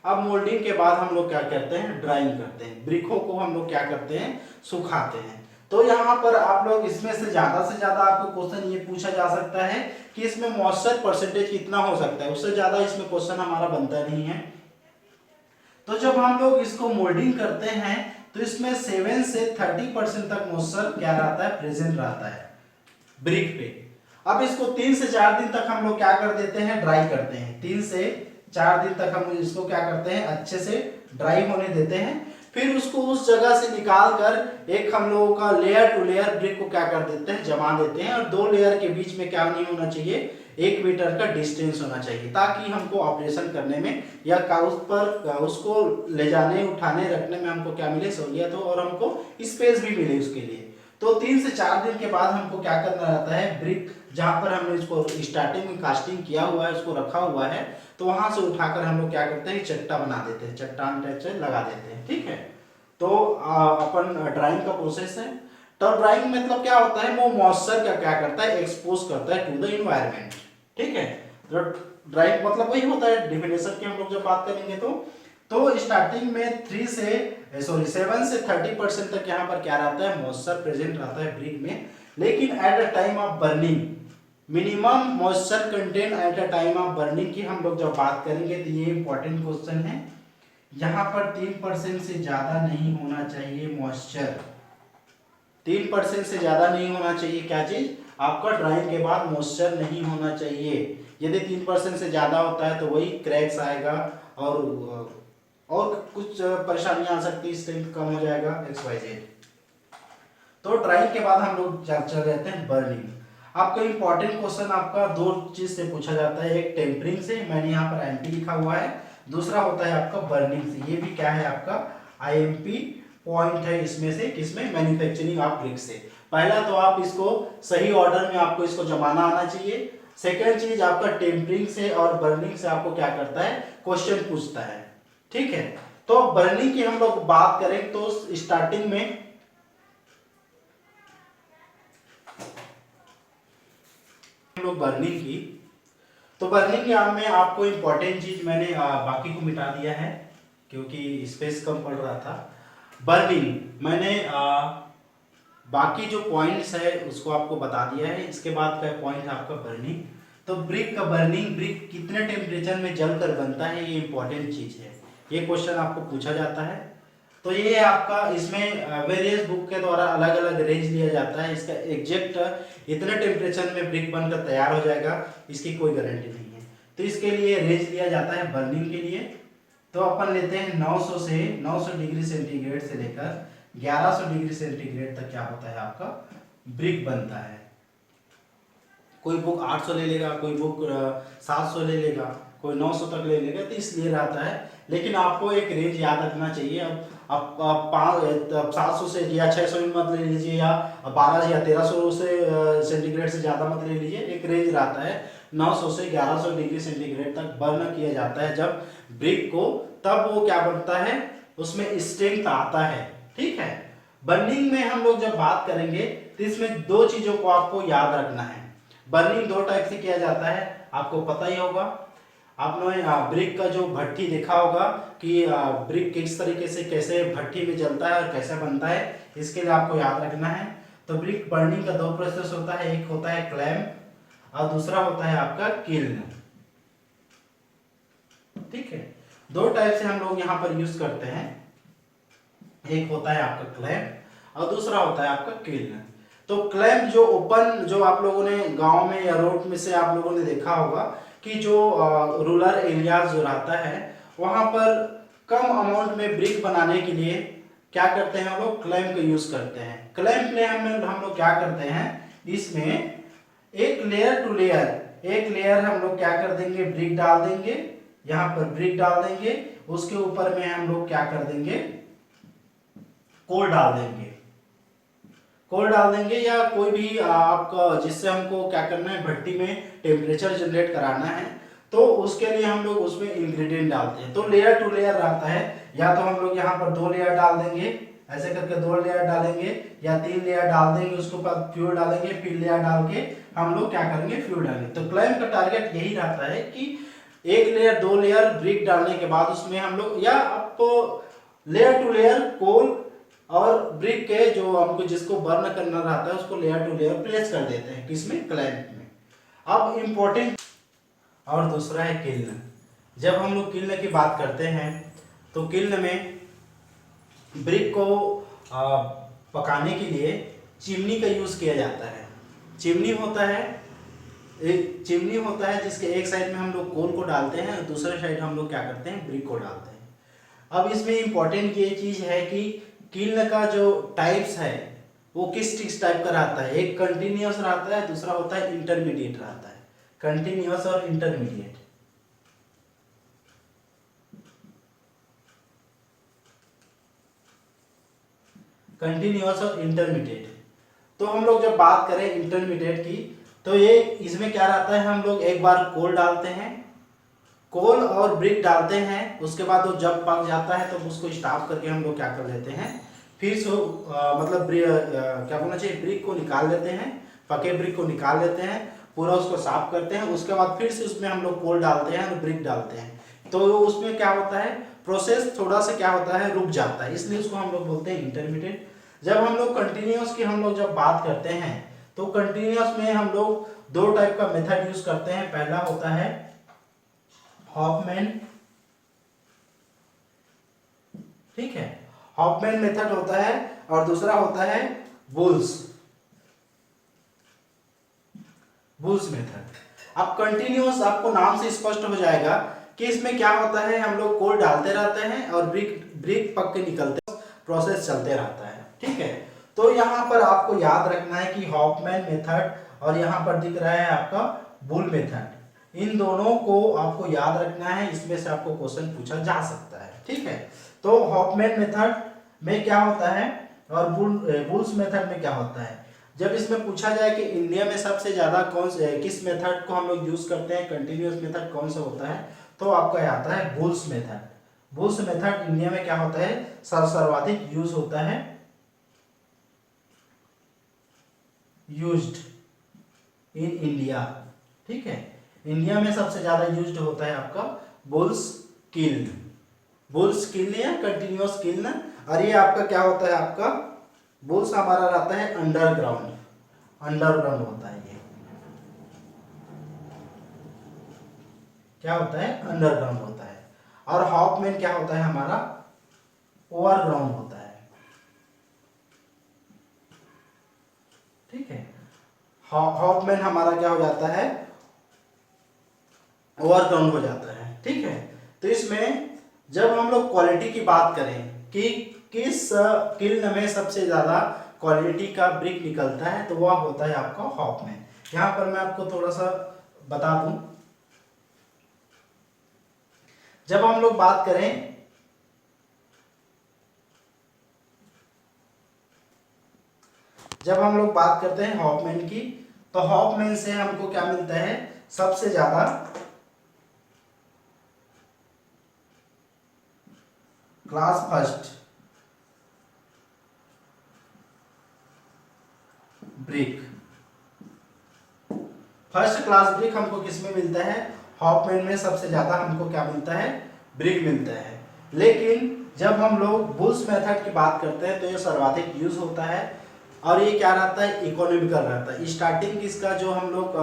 अब मोल्डिंग के बाद हम लोग क्या करते हैं, ड्राइंग करते हैं, ब्रिकों को हम लोग क्या करते हैं, सुखाते हैं। तो यहाँ पर आप लोग इसमें से ज्यादा आपको क्वेश्चन ये पूछा जा सकता है कि इसमें मॉइस्चर परसेंटेज कितना हो सकता है, उससे ज्यादा इसमें क्वेश्चन हमारा बनता नहीं है। तो जब हम लोग इसको मोल्डिंग करते हैं तो इसमें 7 से 30% तक मॉइस्चर क्या रहता है, प्रेजेंट रहता है ब्रिक पे। अब इसको 3 से 4 दिन तक हम लोग क्या कर देते हैं, ड्राई करते हैं। 3 से 4 दिन तक हम इसको क्या करते हैं, अच्छे से ड्राई होने देते हैं। फिर उसको उस जगह से निकाल कर एक हम लोगों का लेयर टू लेयर ब्रिक को क्या कर देते हैं, जमा देते हैं। और 2 लेयर के बीच में क्या नहीं होना चाहिए, 1 मीटर का डिस्टेंस होना चाहिए, ताकि हमको ऑपरेशन करने में या उस पर उसको ले जाने, उठाने, रखने में हमको क्या मिले, सहूलियत हो और हमको स्पेस भी मिले उसके लिए। तो 3 से 4 दिन के बाद हमको क्या करना रहता है, ब्रिक जहां पर हमने इसको स्टार्टिंग में कास्टिंग किया हुआ है, उसको रखा हुआ है, तो वहां से उठाकर हम लोग क्या करते हैं, चट्टा बना देते हैं, चट्टान टाइप से लगा देते हैं। ठीक है, तो अपन ड्राइंग का प्रोसेस है। तो ड्राइंग मतलब क्या होता है, वो मॉइस्चर का क्या करता है, एक्सपोज करता है टू द इन्वायरमेंट। ठीक है, तो ड्राइंग मतलब वही होता है। डेफिनेशन की हम लोग जब बात करेंगे तो स्टार्टिंग में 7 से 30% तक यहाँ पर क्या रहता है, मॉइस्चर प्रेजेंट रहता है ब्रिक में। लेकिन at the time of burning minimum moisture content at the time of burning की हम लोग जब बात करेंगे, तो ये इंपॉर्टेंट क्वेश्चन है। यहाँ पर 3% से ज्यादा नहीं होना चाहिए मॉइस्चर, 3% से ज्यादा नहीं होना चाहिए। क्या चीज, आपका ड्राइंग के बाद मॉइस्चर नहीं होना चाहिए। यदि 3% से ज्यादा होता है तो वही क्रैक्स आएगा और कुछ परेशानियां आ सकती है, स्ट्रेंथ कम हो जाएगा, XYZ। तो ड्राइंग के बाद हम लोग चल रहते हैं बर्निंग। आपका इंपॉर्टेंट क्वेश्चन आपका 2 चीज से पूछा जाता है, एक टेम्परिंग से, मैंने यहाँ पर एंटी लिखा हुआ है, दूसरा होता है आपका बर्निंग से। ये भी क्या है, आपका IMP पॉइंट है इसमें से, किसमें, मैन्युफैक्चरिंग ऑफ ब्रिक से। पहला तो आप इसको सही ऑर्डर में आपको इसको जमाना आना चाहिए। सेकेंड चीज, आपका टेम्परिंग से और बर्निंग से आपको क्या करता है, क्वेश्चन पूछता है। ठीक है, तो बर्निंग की हम लोग बात करें तो स्टार्टिंग में हम लोग बर्निंग की, तो बर्निंग में आपको इंपॉर्टेंट चीज मैंने बाकी को मिटा दिया है क्योंकि स्पेस कम पड़ रहा था। बर्निंग मैंने बाकी जो पॉइंट्स है उसको आपको बता दिया है। इसके बाद का पॉइंट है आपका बर्निंग। तो ब्रिक का बर्निंग, ब्रिक कितने टेम्परेचर में जलकर बनता है, ये इंपॉर्टेंट चीज है, ये क्वेश्चन आपको पूछा जाता है। तो ये आपका इसमें वेरियस बुक के द्वारा अलग अलग रेंज लिया जाता है। इसका एग्जैक्ट इतने टेम्परेचर में ब्रिक बनकर तैयार हो जाएगा, इसकी कोई गारंटी नहीं है। तो इसके लिए रेंज लिया जाता है बर्निंग के लिए। तो अपन लेते हैं 900 डिग्री सेंटीग्रेड से लेकर 1100 डिग्री सेंटीग्रेड तक क्या होता है, आपका ब्रिक बनता है। कोई बुक 800 ले लेगा, कोई बुक 700 ले लेगा, कोई 900 तक ले लेगा, तो इसलिए रहता है। लेकिन आपको एक रेंज याद रखना चाहिए। अब 700 से या 600 मत ले लीजिए, या 12 या 1300 से सेंटीग्रेड से ज़्यादा मत ले लीजिए। एक रेंज रहता है 900 से 1100 डिग्री सेंटीग्रेड तक बर्न किया जाता है जब ब्रिक को, तब वो क्या बनता है, उसमें स्ट्रेंथ आता है। ठीक है, बर्निंग में हम लोग जब बात करेंगे तो इसमें 2 चीज़ों को आपको याद रखना है। बर्निंग 2 टाइप से किया जाता है, आपको पता ही होगा। आपने ब्रिक का जो भट्टी देखा होगा कि ब्रिक किस तरीके से कैसे भट्टी में जलता है और कैसे बनता है, इसके लिए आपको याद रखना है। तो ब्रिक बर्निंग का 2 प्रोसेस होता है, एक होता है क्लैम्प और दूसरा होता है आपका किल्न। ठीक है, 2 टाइप से हम लोग यहाँ पर यूज करते हैं, एक होता है आपका क्लैम्प और दूसरा होता है आपका किल्न। तो क्लैम्प जो ओपन, जो आप लोगों ने गांव में या रोड में से आप लोगों ने देखा होगा कि जो रूरल एरियाज जो रहता है वहां पर कम अमाउंट में ब्रिक बनाने के लिए क्या करते हैं, हम लोग क्लैम्प का यूज करते हैं। क्लैम्प में हम लोग क्या करते हैं, इसमें एक लेयर टू लेयर, एक लेयर हम लोग क्या कर देंगे, ब्रिक डाल देंगे, यहाँ पर ब्रिक डाल देंगे, उसके ऊपर में हम लोग क्या कर देंगे, कोल डाल देंगे, कोल डाल देंगे या कोई भी आपका, जिससे हमको क्या करना है, भट्टी में टेम्परेचर जनरेट कराना है, तो उसके लिए हम लोग उसमें इंग्रेडिएंट डालते हैं। तो लेयर टू लेयर रहता है, या तो हम लोग यहाँ पर 2 लेयर डाल देंगे, ऐसे करके 2 लेयर डालेंगे, या 3 लेयर डाल देंगे, उसके ऊपर फ्यूल डालेंगे, फिर लेयर डाल के हम लोग क्या करेंगे, फ्यूल डालेंगे। तो क्लैम्प का टारगेट यही रहता है कि 1 लेयर 2 लेयर ब्रिक डालने के बाद उसमें हम लोग, या आपको लेयर टू लेयर कोल और ब्रिक के जो हमको जिसको बर्न करना रहता है उसको लेयर टू लेयर प्लेस कर देते हैं, किसमें, क्लैम्प में। अब इम्पोर्टेंट और दूसरा है किल्न। जब हम लोग किल्न की बात करते हैं तो किल्न में ब्रिक को पकाने के लिए चिमनी का यूज किया जाता है। चिमनी होता है एक चिमनी होता है जिसके एक साइड में हम लोग कोल को डालते हैं और दूसरे साइड हम लोग क्या करते हैं, ब्रिक को डालते हैं। अब इसमें इम्पोर्टेंट ये चीज है कि किल्न का जो टाइप्स है वो किस टाइप का रहता है। एक कंटिन्यूअस रहता है, दूसरा होता है इंटरमीडिएट रहता है। कंटिन्यूअस और इंटरमीडिएट। कंटिन्यूअस और इंटरमीडिएट। तो हम लोग जब बात करें इंटरमीडिएट की, तो ये इसमें क्या रहता है, हम लोग एक बार कोल डालते हैं, कोल और ब्रिक डालते हैं, उसके बाद वो जब पक जाता है तो उसको स्टॉप करके हम लोग क्या कर लेते हैं, फिर से मतलब क्या बोलना चाहिए, ब्रिक को निकाल लेते हैं, पके ब्रिक को निकाल लेते हैं, पूरा उसको साफ करते हैं, उसके बाद फिर से उसमें हम लोग कोल डालते हैं और ब्रिक डालते हैं। तो उसमें क्या होता है, प्रोसेस थोड़ा सा क्या होता है, रुक जाता है, इसलिए उसको हम लोग बोलते हैं इंटरमीडिएट। जब हम लोग कंटिन्यूअस की हम लोग जब बात करते हैं, तो कंटिन्यूअस में हम लोग दो टाइप का मेथड यूज करते हैं। पहला होता है हॉफमैन, ठीक है, हॉफमैन मेथड होता है, और दूसरा होता है बुल्स मेथड। अब कंटिन्यूअस आपको नाम से स्पष्ट हो जाएगा कि इसमें क्या होता है, हम लोग कोल डालते रहते हैं और ब्रिक पक के निकलते, प्रोसेस चलते रहता है, ठीक है। तो यहाँ पर आपको याद रखना है कि हॉफमैन मेथड और यहाँ पर दिख रहा है आपका बुल मेथड, इन दोनों को आपको याद रखना है, इसमें से आपको क्वेश्चन पूछा जा सकता है, ठीक है। तो हॉफमैन मेथड में क्या होता है और बुल्स मेथड में क्या होता है। जब इसमें पूछा जाए कि इंडिया में सबसे ज्यादा किस मेथड को हम लोग यूज करते हैं, कंटिन्यूअस मेथड कौन सा होता है, तो आपका आता है bulls method. Bulls method India में क्या होता है, सर्वाधिक यूज होता है, यूज्ड इन इंडिया, ठीक है। इंडिया में सबसे ज्यादा यूज्ड होता है आपका बुल्स किल्न या कंटिन्यूअस किल्न। और ये आपका क्या होता है, आपका बुल्स हमारा रहता है अंडरग्राउंड होता है, ये क्या होता है, अंडरग्राउंड होता है। और हॉफमैन क्या होता है हमारा, ओवरग्राउंड होता है, ठीक है। हॉफमैन हमारा क्या हो जाता है, ओवरग्राउंड हो जाता है, ठीक है। तो इसमें जब हम लोग क्वालिटी की बात करें कि किस किल्न में सबसे ज्यादा क्वालिटी का ब्रिक निकलता है, तो वह होता है आपका हॉफमैन। यहां पर मैं आपको थोड़ा सा बता दूं, जब हम लोग बात करें करते हैं हॉफमैन की, तो हॉफमैन से हमको क्या मिलता है, सबसे ज्यादा class first brick, first class brick हमको किसमें मिलता है, हॉफमैन में सबसे ज्यादा हमको क्या मिलता है, ब्रिक मिलता है। लेकिन जब हम लोग बुल्स मेथड की बात करते हैं तो ये सर्वाधिक यूज होता है, और ये क्या रहता है, इकोनॉमिकल रहता है। स्टार्टिंग इसका जो हम लोग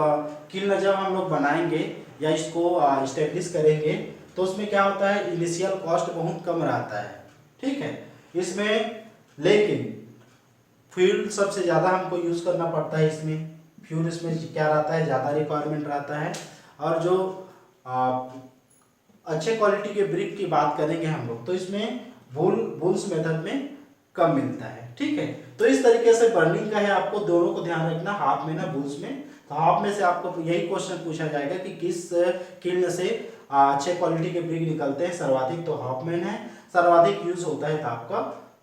किल्न जब हम लोग बनाएंगे या इसको स्टेब्लिश करेंगे, तो उसमें क्या होता है, इनिशियल कॉस्ट बहुत कम रहता है, ठीक है। इसमें लेकिन फ्यूल सबसे ज़्यादा हमको यूज़ करना पड़ता है, इसमें फ्यूल इसमें क्या रहता है, ज़्यादा रिक्वायरमेंट रहता है। और जो अच्छे क्वालिटी के ब्रिक की बात करेंगे हम लोग, तो इसमें बुल्स मेथड में कम मिलता है, ठीक है। तो इस तरीके से बर्निंग का है, आपको दोनों को ध्यान रखना, हाफ में ना बुल्स में। तो हाफ में से आपको यही क्वेश्चन पूछा जाएगा कि किस किल्न से अच्छे क्वालिटी के ब्रिक निकलते हैं, सर्वाधिक तो हॉफमैन है, सर्वाधिक यूज होता है तो आपका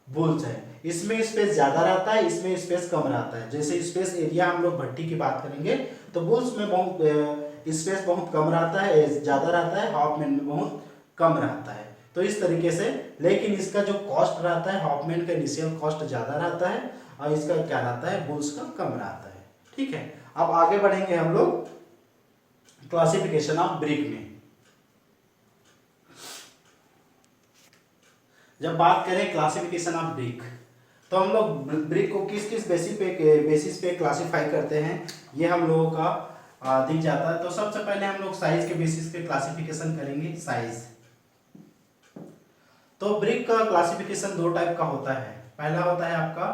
बुल्स है। इसमें स्पेस ज्यादा रहता है, इसमें स्पेस कम रहता है। जैसे स्पेस एरिया हम लोग भट्टी की बात करेंगे, तो बुल्स में बहुत स्पेस बहुत कम रहता है, ज्यादा रहता है, हॉफमैन में बहुत कम रहता है। तो इस तरीके से, लेकिन इसका जो कॉस्ट रहता है, हॉफमैन का इनिशियल कॉस्ट ज्यादा रहता है और इसका क्या रहता है, बुल्स का कम रहता है, ठीक है। अब आगे बढ़ेंगे हम लोग क्लासिफिकेशन ऑफ ब्रिक में। जब बात करें क्लासिफिकेशन ऑफ ब्रिक, तो हम लोग ब्रिक को किस किस बेसिस पे क्लासिफाई करते हैं, ये हम लोगों का दिख जाता है। तो सबसे पहले हम लोग साइज के बेसिस पे क्लासिफिकेशन करेंगे, साइज। तो ब्रिक का क्लासिफिकेशन दो टाइप का होता है। पहला होता है आपका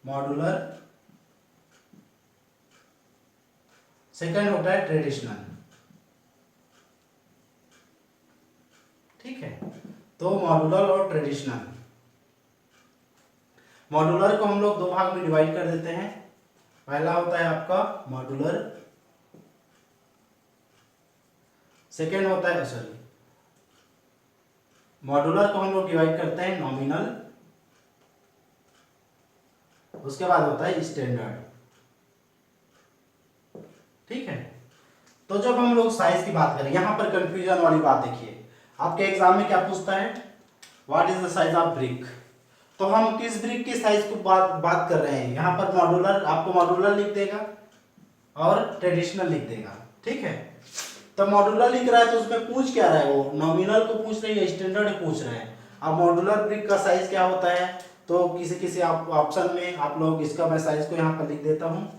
मॉड्यूलर सेकंड होता है ट्रेडिशनल। ठीक है, तो मॉड्यूलर और ट्रेडिशनल। मॉड्यूलर को हम लोग दो भाग में डिवाइड कर देते हैं। पहला होता है आपका मॉड्यूलर, सेकेंड होता है सॉरी मॉड्यूलर को हम लोग डिवाइड करते हैं नॉमिनल, उसके बाद होता है स्टैंडर्ड। ठीक है, तो जब हम लोग साइज की बात करें, यहां पर कंफ्यूजन वाली बात देखिए, आपके एग्जाम में क्या पूछता है, what is the size of brick. तो हम किस ब्रिक की साइज को बात कर रहे हैं, यहाँ पर मॉड्यूलर, आपको मॉड्यूलर लिख देगा और ट्रेडिशनल लिख देगा। ठीक है, तो मॉड्यूलर लिख रहा है तो उसमें पूछ क्या रहा है, वो नॉमिनल को पूछ रहे हैं या स्टैंडर्ड पूछ रहे हैं। अब मॉड्यूलर ब्रिक का साइज क्या होता है, तो किसी किसी ऑप्शन में आप लोग इसका, मैं साइज को यहाँ पर लिख देता हूँ।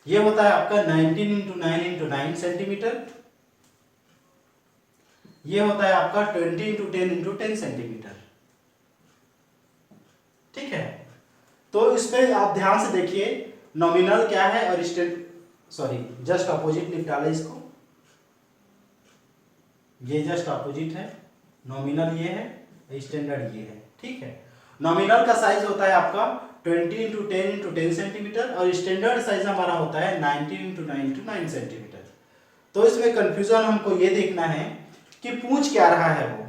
ये होता है आपका 19 इंटू 9 इंटू 9 सेंटीमीटर। ये होता है आपका 20 इंटू 10 इंटू 10 सेंटीमीटर। ठीक है, तो इसमें आप ध्यान से देखिए नॉमिनल क्या है और जस्ट अपोजिट लिख डाले इसको, ये जस्ट अपोजिट है, नॉमिनल ये है, स्टैंडर्ड ये है। ठीक है, नॉमिनल का साइज होता है आपका 20 इंटू 10 इंटू 10 सेंटीमीटर और स्टैंडर्ड साइज हमारा होता है 19 इंटू 9 इंटू 9 सेंटीमीटर। तो इसमें कंफ्यूजन हमको ये देखना है कि पूछ क्या रहा है वो।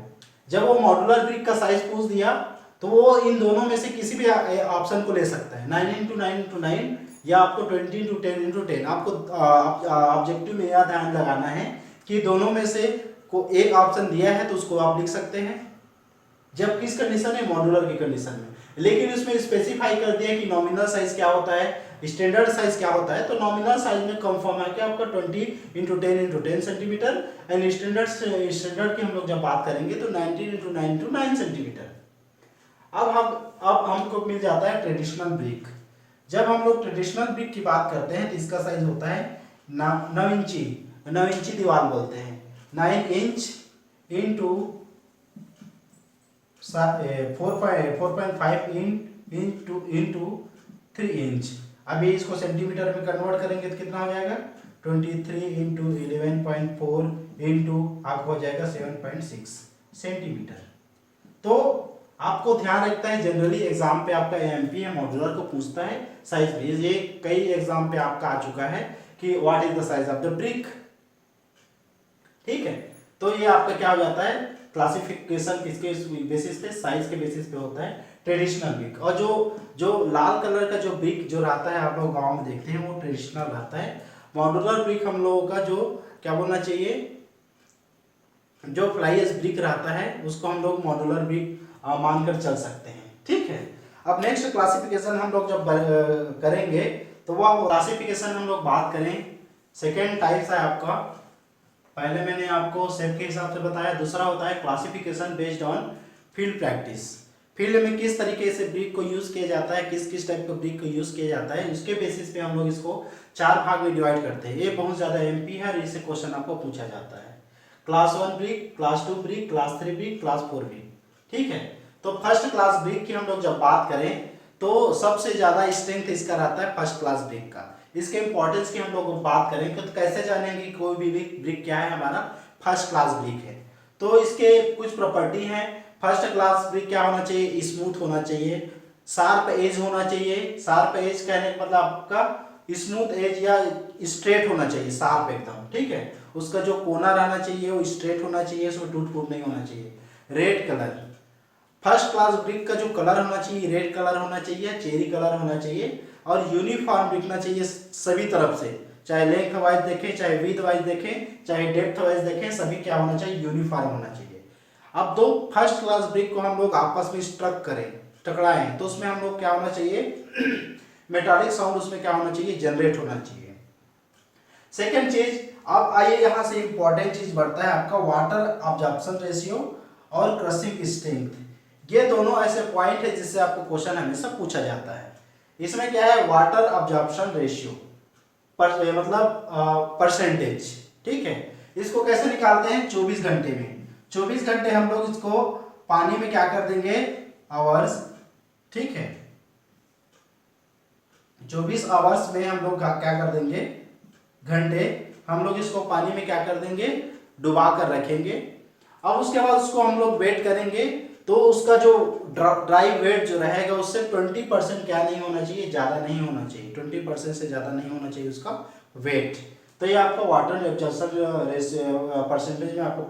जब वो मॉड्यूलर ब्रिक का साइज पूछ दिया तो वो इन दोनों में से किसी भी ऑप्शन को ले सकता है, 9 इंटू 9 इंटू 9 या आपको 20 इंटू 10 इंटू 10। आपको ऑब्जेक्टिव में यह ध्यान लगाना है कि दोनों में से को एक ऑप्शन दिया है तो उसको आप लिख सकते हैं, जब किस कंडीशन है, मॉड्यूलर की कंडीशन में। लेकिन इसमें स्पेसिफाई कर दिया कि नॉमिनल साइज क्या होता है, स्टैंडर्ड साइज क्या होता है। तो नॉमिनल साइज में कंफर्म है कि आपका 20 into 10 into 10 centimetre and standard की हम लोग जब बात करेंगे तो 19 इंटू 9 इंटू 9 सेंटीमीटर। अब हमको मिल जाता है ट्रेडिशनल ब्रिक। जब हम लोग ट्रेडिशनल ब्रिक की बात करते हैं तो इसका साइज होता है 9 इंची, 9 इंची दीवार बोलते हैं, 9 इंच इंटू 4.5 इंटू 3 इंच। अब ये इसको सेंटीमीटर में कन्वर्ट करेंगे तो कितना हो जाएगा, 23 इंटू 11.4 इंटू आपको हो जाएगा 7.6 सेंटीमीटर। तो आपको ध्यान रखता है, जनरली एग्जाम पे आपका एएमपी है मॉड्यूलर को पूछता है साइज भी, ये कई एग्जाम पे आपका आ चुका है कि what is the size of the brick. ठीक है, तो ये आपका क्या हो जाता है, क्लासिफिकेशन किसके बेसिस पे, साइज के बेसिस पे होता है ट्रेडिशनल ब्रिक। और जो लाल कलर का जो ब्रिक जो रहता है आप लोग गांव में देखते हैं वो ट्रेडिशनल रहता है। मॉड्यूलर ब्रिक हम लोगों का जो क्या बोलना चाहिए, जो फ्लाई एश ब्रिक रहता है उसको हम लोग मॉड्यूलर ब्रिक मानकर चल सकते हैं। ठीक है, अब नेक्स्ट क्लासिफिकेशन हम लोग जब करेंगे तो वह क्लासिफिकेशन हम लोग बात करें, सेकेंड टाइप्स है आपका, पहले मैंने आपको शेप के हिसाब से बताया, दूसरा होता है classification based on field practice. Field में किस तरीके से ब्रिक को यूज किया जाता है, किस किस टाइप का ब्रिक को यूज किया जाता है, उसके बेसिस पे हम लोग इसको 4 भाग में डिवाइड करते हैं। ये बहुत ज्यादा एमपी है और इससे क्वेश्चन आपको पूछा जाता है। Class 1 brick, class 2 brick, class 3 brick, class 4 brick. ठीक है, तो फर्स्ट क्लास ब्रिक की हम लोग जब बात करें तो सबसे ज्यादा स्ट्रेंथ इसका रहता है फर्स्ट क्लास ब्रिक का। इसके इंपॉर्टेंस की हम लोग बात करें तो कैसे जानेंगे कोई भी ब्रिक क्या है, हमारा फर्स्ट क्लास ब्रिक है। तो इसके कुछ प्रॉपर्टी हैं। फर्स्ट क्लास ब्रिक क्या होना चाहिए, स्मूथ होना चाहिए, शार्प एज होना चाहिए। शार्प एज कहने का मतलब आपका स्मूथ एज या स्ट्रेट होना चाहिए, शार्प एकदम। ठीक है, उसका जो कोना रहना चाहिए वो स्ट्रेट होना चाहिए, उसमें टूट फूट नहीं होना चाहिए। Red colour, first class brick का जो कलर होना चाहिए रेड कलर होना चाहिए, चेरी कलर होना चाहिए और यूनिफॉर्म दिखना चाहिए सभी तरफ से, चाहे लेंथ वाइज देखें, चाहे विड्थ वाइज देखें, चाहे डेप्थ वाइज देखें, सभी क्या होना चाहिए, यूनिफॉर्म होना चाहिए। अब दो फर्स्ट क्लास ब्रिक को हम लोग आपस में स्ट्रक करें, टकराएं, तो उसमें हम लोग क्या होना चाहिए मेटालिक साउंड उसमें क्या होना चाहिए, जनरेट होना चाहिए। सेकेंड चीज, अब आइए यहां से इंपॉर्टेंट चीज बढ़ता है आपका वाटर अब्जॉर्प्शन रेशियो और क्रशिंग स्ट्रेंथ। ये दोनों ऐसे पॉइंट है जिससे आपको क्वेश्चन हमेशा पूछा जाता है। इसमें क्या है, वाटर अब्जॉर्प्शन रेशियो, मतलब परसेंटेज। ठीक है, इसको कैसे निकालते हैं? 24 घंटे में। 24 घंटे हम लोग इसको पानी में क्या कर देंगे? आवर्स। ठीक है, 24 आवर्स में हम लोग क्या कर देंगे? घंटे। हम लोग इसको पानी में क्या कर देंगे? डुबा कर रखेंगे। अब उसके बाद उसको हम लोग वेट करेंगे, तो उसका जो ड्राई वेट जो रहेगा उससे 20% क्या नहीं होना चाहिए? ज़्यादा नहीं होना चाहिए। 20% से ज़्यादा नहीं होना चाहिए उसका वेट। तो ये आपका वाटर एब्जॉर्प्शन परसेंटेज में आपको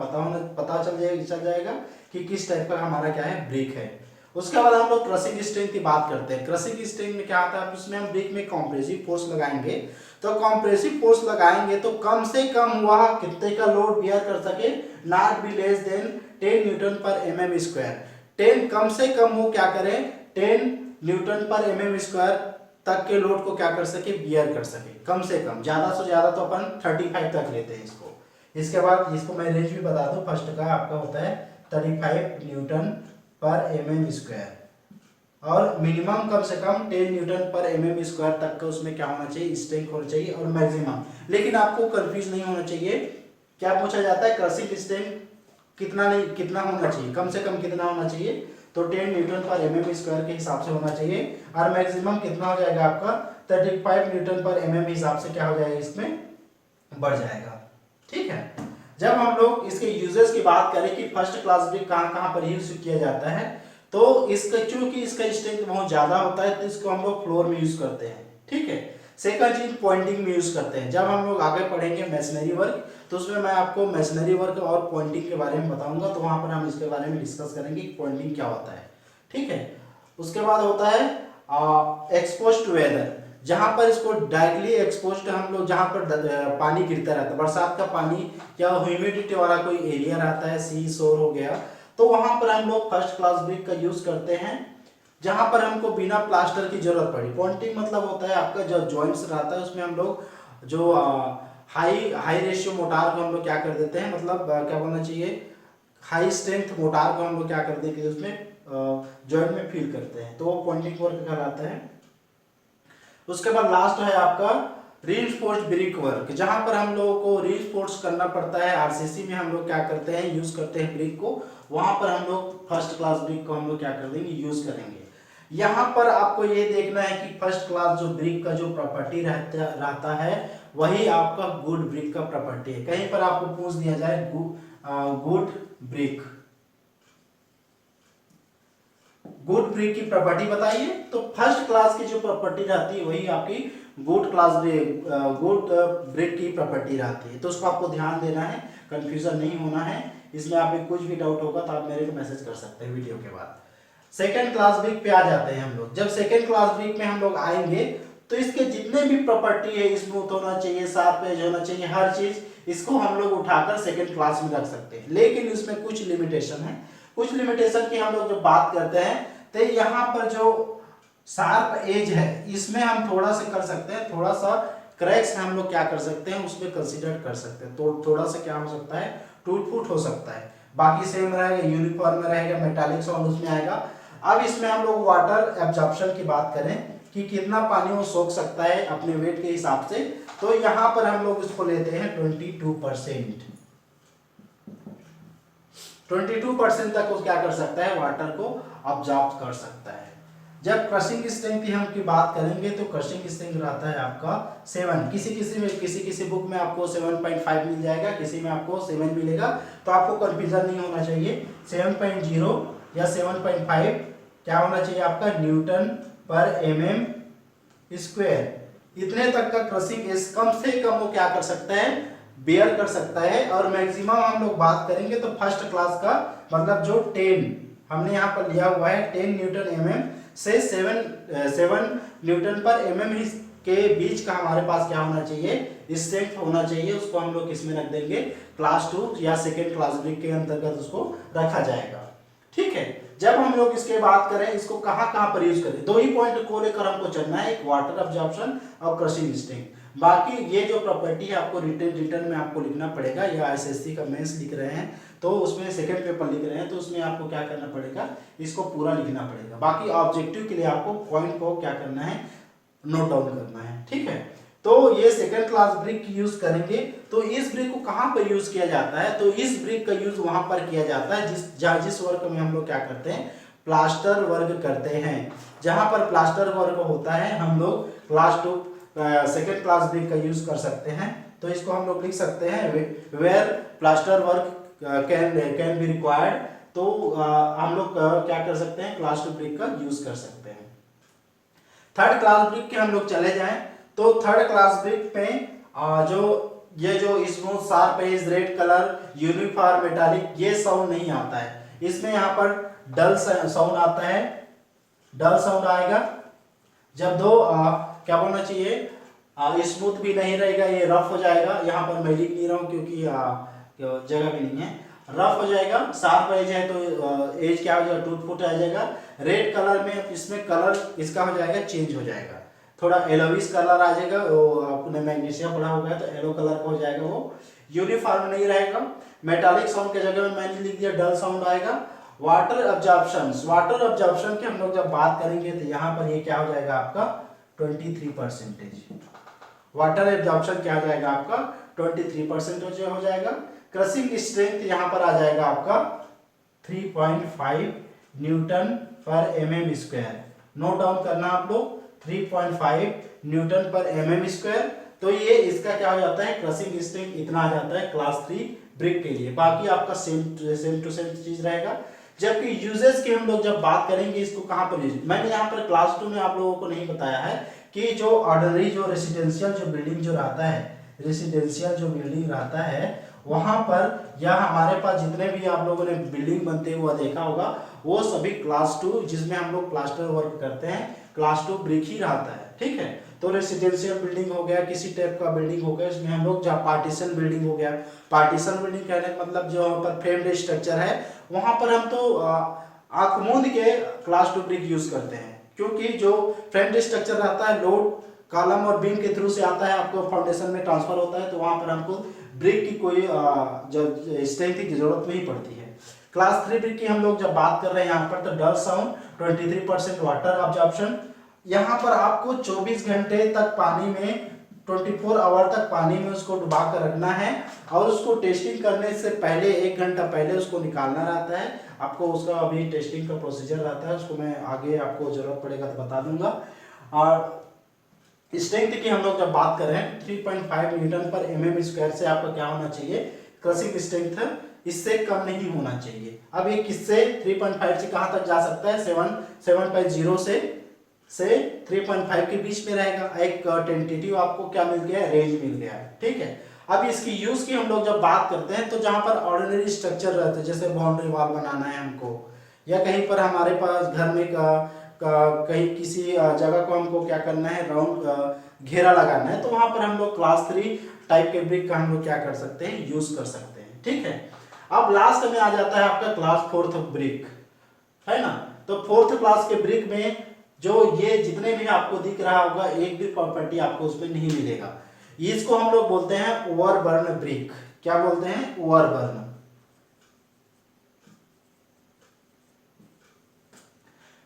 पता चल जाएगा कि किस टाइप का हमारा क्या है? ब्रिक है। उसके बाद हम लोग क्रशिंग स्ट्रेंथ की बात करते हैं। क्रशिंग स्ट्रेंथ में क्या आता है? उसमें हम ब्रिक में कॉम्प्रेसिव फोर्स लगाएंगे। तो कॉम्प्रेसिव फोर्स लगाएंगे तो कम से कम वह कितने का लोड बियर कर सके? Not be less than 10 Newton पर mm स्क्वायर। 10 कम से कम वो क्या करें? 10 न्यूटन पर mm स्क्वायर तक के लोड को क्या कर सके? बियर कर सके। कम से कम, ज्यादा से ज्यादा तो अपन 35 तक लेते हैं इसको। इसके बाद इसको मैं रेंज भी बता दूं। फर्स्ट का आपका होता है 35 न्यूटन पर mm स्क्वायर, और मिनिमम कम से कम 10 न्यूटन पर mm स्क्वायर तक का उसमें क्या होना चाहिए? स्ट्रेंथ होना चाहिए। और मैक्सिमम, लेकिन आपको कंफ्यूज नहीं होना चाहिए। क्या पूछा जाता है? क्रशिंग स्ट्रेंथ कितना होना चाहिए? कम से कम कितना होना चाहिए? तो 10 न्यूटन पर mm स्क्वायर के हिसाब से होना चाहिए। और मैक्सिमम कितना हो जाएगा आपका? 35 न्यूटन पर mm हिसाब से क्या हो जाएगा? इसमें बढ़ जाएगा। ठीक है, जब हम लोग इसके यूजेस की बात करें कि फर्स्ट क्लास ब्रिक कहाँ पर यूज किया जाता है, तो इसका चूंकि इसका स्ट्रेंथ बहुत ज्यादा होता है तो इसको हम लोग फ्लोर में यूज करते हैं। ठीक है, सेकंड चीज पॉइंटिंग में यूज करते हैं। जब हम लोग आगे पढ़ेंगे मैसनरी वर्क, तो उसमें मैं आपको मैसनरी वर्क और पॉइंटिंग के बारे में बताऊंगा, तो वहां पर हम इसके बारे में डिस्कस करेंगे कि पॉइंटिंग क्या होता है। ठीक है, उसके बाद होता है एक्सपोज्ड वेदर, जहां पर इसको डायरेक्टली एक्सपोज्ड हम लोग, जहां पर पानी गिरता रहता है, बरसात का पानी या ह्यूमिडिटी वाला कोई एरिया रहता है, सी शोर हो गया, तो वहां पर हम लोग फर्स्ट क्लास ब्रिक का यूज करते हैं, जहां पर हमको बिना प्लास्टर की जरूरत पड़ी। पॉइंटिंग मतलब होता है आपका जो जॉइंट्स रहता है उसमें हम लोग जो हाई रेशियो मोटार को हम लोग क्या कर देते हैं, मतलब क्या बोलना चाहिए, हाई स्ट्रेंथ मोटार को हम लोग क्या कर देते हैं उसमें जॉइंट में फील करते हैं, तो वो पॉइंटिंग वर्क कहलाता है। उसके बाद लास्ट है आपका रीइंफोर्स्ड ब्रिक वर्क, जहां पर हम लोगों को रीइंफोर्स करना पड़ता है। आरसीसी में हम लोग क्या करते हैं? यूज करते हैं ब्रिक को, वहां पर हम लोग फर्स्ट क्लास ब्रिक को हम लोग क्या कर देंगे? यूज करेंगे। यहाँ पर आपको ये देखना है कि फर्स्ट क्लास जो ब्रिक का जो प्रॉपर्टी रहता है वही आपका गुड ब्रिक का प्रॉपर्टी है। कहीं पर आपको पूछ दिया जाए गुड ब्रिक की प्रॉपर्टी बताइए, तो फर्स्ट क्लास की जो प्रॉपर्टी रहती है वही आपकी गुड ब्रिक की प्रॉपर्टी रहती है। तो उसको आपको ध्यान देना है, कंफ्यूजन नहीं होना है। इसमें आप कुछ भी डाउट होगा तो आप मेरे को मैसेज कर सकते हैं वीडियो के बाद। सेकेंड क्लास ब्रिक पे आ जाते हैं हम लोग। जब सेकेंड क्लास ब्रिक में हम लोग आएंगे तो इसके जितने भी प्रॉपर्टी है, स्मूथ होना चाहिए, शार्प एज होना चाहिए, हर चीज इसको हम लोग उठाकर सेकेंड क्लास में रख सकते हैं। लेकिन इसमें कुछ लिमिटेशन है। कुछ लिमिटेशन की हम लोग जब बात करते हैं तो यहाँ पर जो शार्प एज है इसमें हम थोड़ा सा कर सकते हैं, थोड़ा सा क्रैक्स हम लोग क्या कर सकते हैं उसमें कंसीडर कर सकते हैं। तो थोड़ा सा क्या हो सकता है? टूट फूट हो सकता है। बाकी सेम रहेगा, यूनिफॉर्म में रहेगा, मेटालिक साउंड उसमें आएगा। अब इसमें हम लोग वाटर एब्जॉर्प्शन की बात करें कि कितना पानी वो सोख सकता है अपने वेट के हिसाब से, तो यहाँ पर हम लोग इसको लेते हैं 22%। 22% तक वो क्या कर सकता है? वाटर को ऑब्जॉर्ब कर सकता है। जब क्रशिंग स्ट्रेंथ की हम की बात करेंगे तो क्रशिंग स्ट्रेंथ रहता है आपका 7। किसी बुक में आपको 7.5 मिल जाएगा, किसी में आपको 7 मिलेगा, तो आपको कंफ्यूजन नहीं होना चाहिए। 7.0 या 7.5 क्या होना चाहिए आपका? न्यूटन पर mm स्क्वायर। इतने तक का क्रशिंग कम से कम वो क्या कर सकता है? बेयर कर सकता है। और मैक्सिमम हम लोग बात करेंगे तो फर्स्ट क्लास का मतलब जो 10 हमने यहाँ पर लिया हुआ है 10 न्यूटन mm से 7 न्यूटन पर mm के बीच का हमारे पास क्या होना चाहिए? स्ट्रेंथ होना चाहिए। उसको हम लोग किसमें रख देंगे? क्लास 2 या सेकेंड क्लास ब्रिक के अंतर्गत उसको रखा जाएगा। ठीक है, जब हम लोग इसके बात करें इसको कहां पर यूज करें, दो ही पॉइंट को लेकर हमको चलना है, एक वाटर एब्जॉर्प्शन और क्रशिंग स्ट्रेंथ। बाकी ये जो प्रॉपर्टी है आपको रिटर्न में आपको लिखना पड़ेगा, या एसएससी का मेंस लिख रहे हैं तो उसमें सेकंड पेपर लिख रहे हैं तो उसमें आपको क्या करना पड़ेगा? इसको पूरा लिखना पड़ेगा। बाकी ऑब्जेक्टिव के लिए आपको पॉइंट को क्या करना है? नोट डाउन करना है। ठीक है, तो ये सेकंड क्लास ब्रिक यूज करेंगे। तो इस ब्रिक को कहाँ पर यूज किया जाता है, तो इस ब्रिक का यूज वहां पर किया जाता है जिस वर्क में हम लोग क्या करते हैं, प्लास्टर वर्क करते हैं। जहां पर प्लास्टर वर्क होता है हम लोग क्लास 2 सेकंड क्लास ब्रिक का यूज कर सकते हैं। तो इसको हम लोग लिख सकते हैं where plaster work can be required. तो हम लोग क्या कर सकते हैं, क्लास 2 ब्रिक का यूज कर सकते हैं। थर्ड क्लास ब्रिक के हम लोग चले जाएं तो थर्ड क्लास ब्रिक में जो smooth sharp edge red colour uniform metallic ये साउंड नहीं आता है। इसमें यहाँ पर डल साउंड आता है, डल साउंड आएगा जब दो क्या बोलना चाहिए, स्मूथ भी नहीं रहेगा, ये रफ हो जाएगा। यहाँ पर मैं लिख नहीं रहा हूँ क्योंकि जगह भी नहीं है, रफ हो जाएगा। शार्प एज है तो एज क्या हो जाएगा, टूट फूट आ जाएगा। रेड कलर में इसमें कलर इसका हो जाएगा चेंज हो जाएगा, थोड़ा येलोविश कलर आ जाएगा। वो आपने मैग्नीशियम पढ़ा होगा तो येलो कलर का हो जाएगा, वो यूनिफॉर्म नहीं रहेगा। मेटालिक साउंड के जगह में मैंने लिख दिया डल साउंड आएगा। वाटर ऑब्जॉर्प्शन, वाटर ऑब्जॉर्प्शन की हम लोग जब बात करेंगे तो यहाँ पर ये क्या हो जाएगा आपका 23%। वाटर एब्जॉर्प्शन क्या हो जाएगा आपका 23% हो जाएगा। क्रशिंग स्ट्रेंथ यहाँ पर आ जाएगा आपका 3.5 न्यूटन पर mm स्क्वायर। नोट डाउन करना आप लोग, 3.5 न्यूटन पर mm स्क्वायर। तो ये इसका क्या हो जाता है, क्रशिंग स्ट्रेंथ इतना आ जाता है क्लास 3 ब्रिक के लिए। बाकी आपका सेम टू सेम चीज रहेगा। जबकि यूजेस की हम लोग जब बात करेंगे इसको कहां पर यूज, मैंने यहाँ पर क्लास 2 में आप लोगों को नहीं बताया है कि जो ऑर्डिनरी जो रेसिडेंशियल जो बिल्डिंग जो रहता है, रेसिडेंशियल जो बिल्डिंग रहता है वहां पर या हमारे पास जितने भी आप लोगों ने बिल्डिंग बनते हुआ देखा होगा वो सभी क्लास 2 जिसमें हम लोग प्लास्टर वर्क करते हैं क्लास 2 ब्रिक ही रहता है। ठीक है, तो रेसिडेंशियल बिल्डिंग हो गया, किसी टाइप का बिल्डिंग हो गया, इसमें हम लोग जहाँ पार्टीशन बिल्डिंग हो गया, पार्टीशन बिल्डिंग कहने का मतलब जो पर फ्रेम्ड स्ट्रक्चर है वहां पर हम तो आंख मूंद के क्लास 2 ब्रिक यूज करते हैं। क्योंकि जो फ्रेम्ड स्ट्रक्चर रहता है लोड कॉलम और बीम के थ्रू से आता है, आपको फाउंडेशन में ट्रांसफर होता है, तो वहां पर हमको ब्रिक की कोई स्ट्रेंथ की जरूरत नहीं पड़ती है। क्लास 3 ब्रिक की हम लोग जब बात कर रहे हैं यहाँ पर, तो डल साउंड 23% वाटर ऑब्जॉर्प्शन। यहाँ पर आपको 24 घंटे तक पानी में 24 आवर तक पानी में उसको डुबा कर रखना है और उसको टेस्टिंग करने से पहले 1 घंटा पहले उसको निकालना रहता है। आपको उसका अभी टेस्टिंग का प्रोसीजर रहता है, उसको मैं आगे आपको जरूरत पड़ेगा तो बता दूंगा। और स्ट्रेंथ की हम लोग जब बात कर रहे हैं 3.5 न्यूटन पर mm स्क्वायर से आपका क्या होना चाहिए, क्रशिंग स्ट्रेंथ इससे कम नहीं होना चाहिए। अब ये किससे 3.5 से कहां तक जा सकता है, 7.0 से 3.5 के बीच में रहेगा। एक टेंटेटिव आपको क्या मिल गया, रेंज मिल गया है। ठीक है, अब इसकी यूज की हम लोग जब बात करते हैं तो जहां पर ऑर्डिनरी स्ट्रक्चर रहते हैं, जैसे बाउंड्री वॉल बनाना है हमको, या कहीं पर हमारे पास घर में कहीं किसी जगह को हमको क्या करना है, राउंड घेरा लगाना है, तो वहां पर हम लोग क्लास 3 टाइप के ब्रिक का हम लोग क्या कर सकते हैं, यूज कर सकते हैं। ठीक है, अब लास्ट में आ जाता है आपका क्लास 4th ब्रिक, है ना। तो 4th क्लास के ब्रिक में जो ये जितने भी आपको दिख रहा होगा एक भी प्रॉपर्टी आपको उसमें नहीं मिलेगा। इसको हम लोग बोलते हैं ओवरबर्न ब्रिक। क्या बोलते हैं, ओवरबर्न।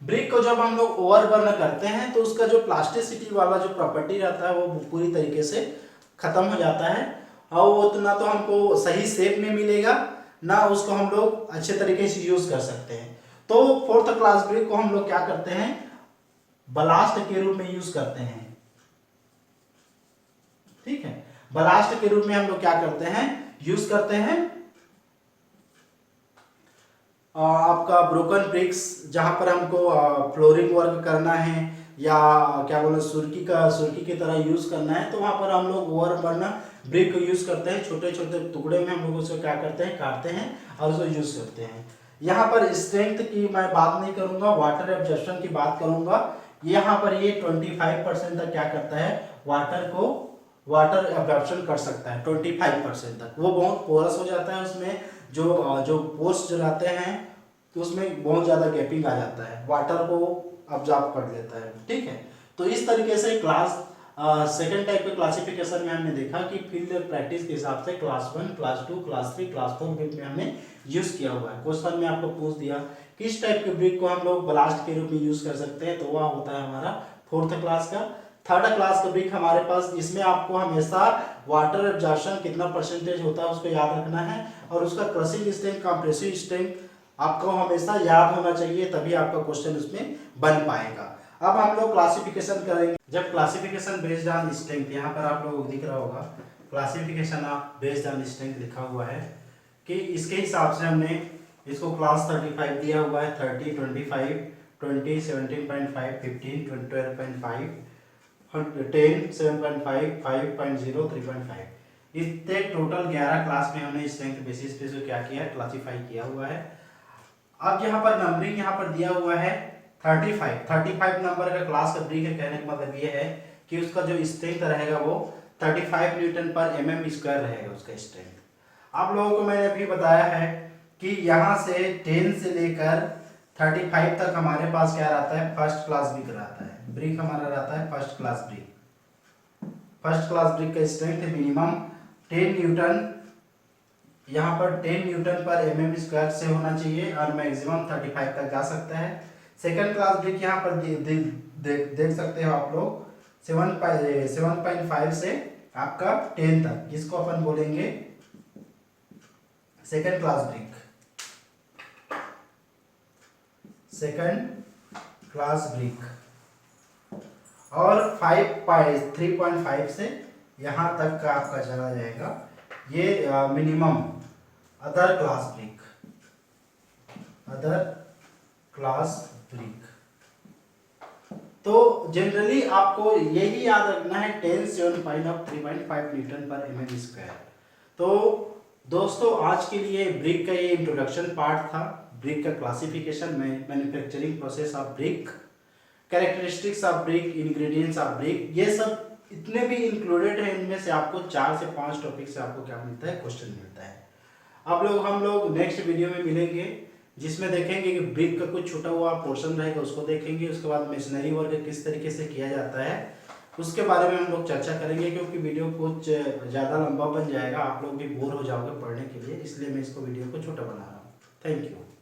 ब्रिक को जब हम लोग ओवरबर्न करते हैं तो उसका जो प्लास्टिसिटी वाला जो प्रॉपर्टी रहता है वो पूरी तरीके से खत्म हो जाता है और वो तो ना तो हमको सही शेप में मिलेगा ना उसको हम लोग अच्छे तरीके से यूज कर सकते हैं। तो 4th क्लास ब्रिक को हम लोग क्या करते हैं, बलास्ट के रूप में यूज करते हैं। ठीक है, बलास्ट के रूप में हम लोग क्या करते हैं, यूज करते हैं। आपका ब्रोकन ब्रिक्स जहां पर हमको फ्लोरिंग वर्क करना है या क्या बोले सुर्की की तरह यूज करना है, तो वहां पर हम लोग ओवरबर्न ब्रिक को यूज करते हैं। छोटे छोटे टुकड़े में हम लोग उसको क्या करते हैं, काटते हैं और उसको यूज करते हैं। यहाँ पर स्ट्रेंथ की मैं बात नहीं करूंगा, वाटर एब्जॉर्प्शन की बात करूंगा। यहाँ पर ये 25% तक क्या करता है, वाटर एब्जॉर्प्शन कर सकता है 25% तक। वो बहुत पोरस हो जाता है, उसमें जो पोर्स जो रहते हैं तो उसमें बहुत ज्यादा गैपिंग आ जाता है, वाटर को अब्जॉर्ब कर लेता है। ठीक है, तो इस तरीके से क्लास सेकंड टाइप के क्लासिफिकेशन में हमने देखा कि फील्ड प्रैक्टिस के हिसाब से class 1, class 2, class 3, class 4 brick में हमने यूज किया हुआ है। क्वेश्चन में आपको पूछ दिया किस टाइप के ब्रिक को हम लोग ब्लास्ट के रूप में यूज कर सकते हैं, तो वह होता है हमारा 4th क्लास का। थर्ड क्लास का ब्रिक हमारे पास, इसमें आपको हमेशा वाटर एब्जॉर्प्शन कितना परसेंटेज होता है उसको याद रखना है, और उसका क्रशिंग स्ट्रेंथ, कंप्रेसिव स्ट्रेंथ आपको हमेशा याद होना चाहिए, तभी आपका क्वेश्चन उसमें बन पाएगा। अब हम लोग क्लासिफिकेशन करेंगे। जब क्लासिफिकेशन बेस्ड ऑन स्ट्रेंथ, यहाँ पर आप लोगों को दिख रहा होगा classification of based on strength लिखा हुआ है, कि इसके हिसाब से हमने इसको क्लास 35 दिया हुआ है, 30, 25, 20, 17.5, 15, 12.5, 10, 7.5, 5.0, 3.5, इतने टोटल 11 क्लास में हमने स्ट्रेंथ बेसिस पे जो क्या किया है, क्लासीफाई किया हुआ है। अब यहाँ पर नंबरिंग यहाँ पर दिया हुआ है 35 नंबर का क्लास का ब्रिक है। कहने का मतलब ये है कि उसका जो स्ट्रेंथ रहेगा वो 35 न्यूटन पर mm स्क्वायर रहेगा उसका स्ट्रेंथ। आप लोगों को मैंने अभी बताया है कि यहाँ से 10 से लेकर 35 तक हमारे पास क्या रहता है, फर्स्ट क्लास ब्रिक रहता है। ब्रिक हमारा रहता है first class brick. First class brick का स्ट्रेंथ मिनिमम 10 न्यूटन, यहाँ पर 10 न्यूटन पर mm स्क्वायर से होना चाहिए, और मैक्सिमम 35 तक जा सकता है। सेकंड क्लास ब्रिक यहाँ पर देख सकते हो आप लोग 7.5 से आपका 10 तक, जिसको अपन बोलेंगे second class brick. Second class brick, और 3.5 से यहाँ तक का आपका चला जाएगा ये minimum other class brick. Other class brick तो जनरली आपको यही याद रखना है 10, 7.5 और 3.5 न्यूटन पर mm स्क्वायर। तो दोस्तों आज के लिए ब्रिक का ये इंट्रोडक्शन पार्ट था, ब्रिक का क्लासिफिकेशन में, manufacturing process of brick, characteristics of brick, ingredients of brick, ये सब इतने भी इंक्लूडेड है। इनमें से आपको 4 से 5 टॉपिक से आपको क्या मिलता है, क्वेश्चन मिलता है। हम लोग नेक्स्ट वीडियो में मिलेंगे, जिसमें देखेंगे कि ब्रिक का कुछ छूटा हुआ पोर्शन रहेगा उसको देखेंगे। उसके बाद मशीनरी वर्क किस तरीके से किया जाता है उसके बारे में हम लोग चर्चा करेंगे, क्योंकि वीडियो कुछ ज़्यादा लंबा बन जाएगा, आप लोग भी बोर हो जाओगे पढ़ने के लिए, इसलिए मैं इसको वीडियो को छोटा बना रहा हूँ। Thank you.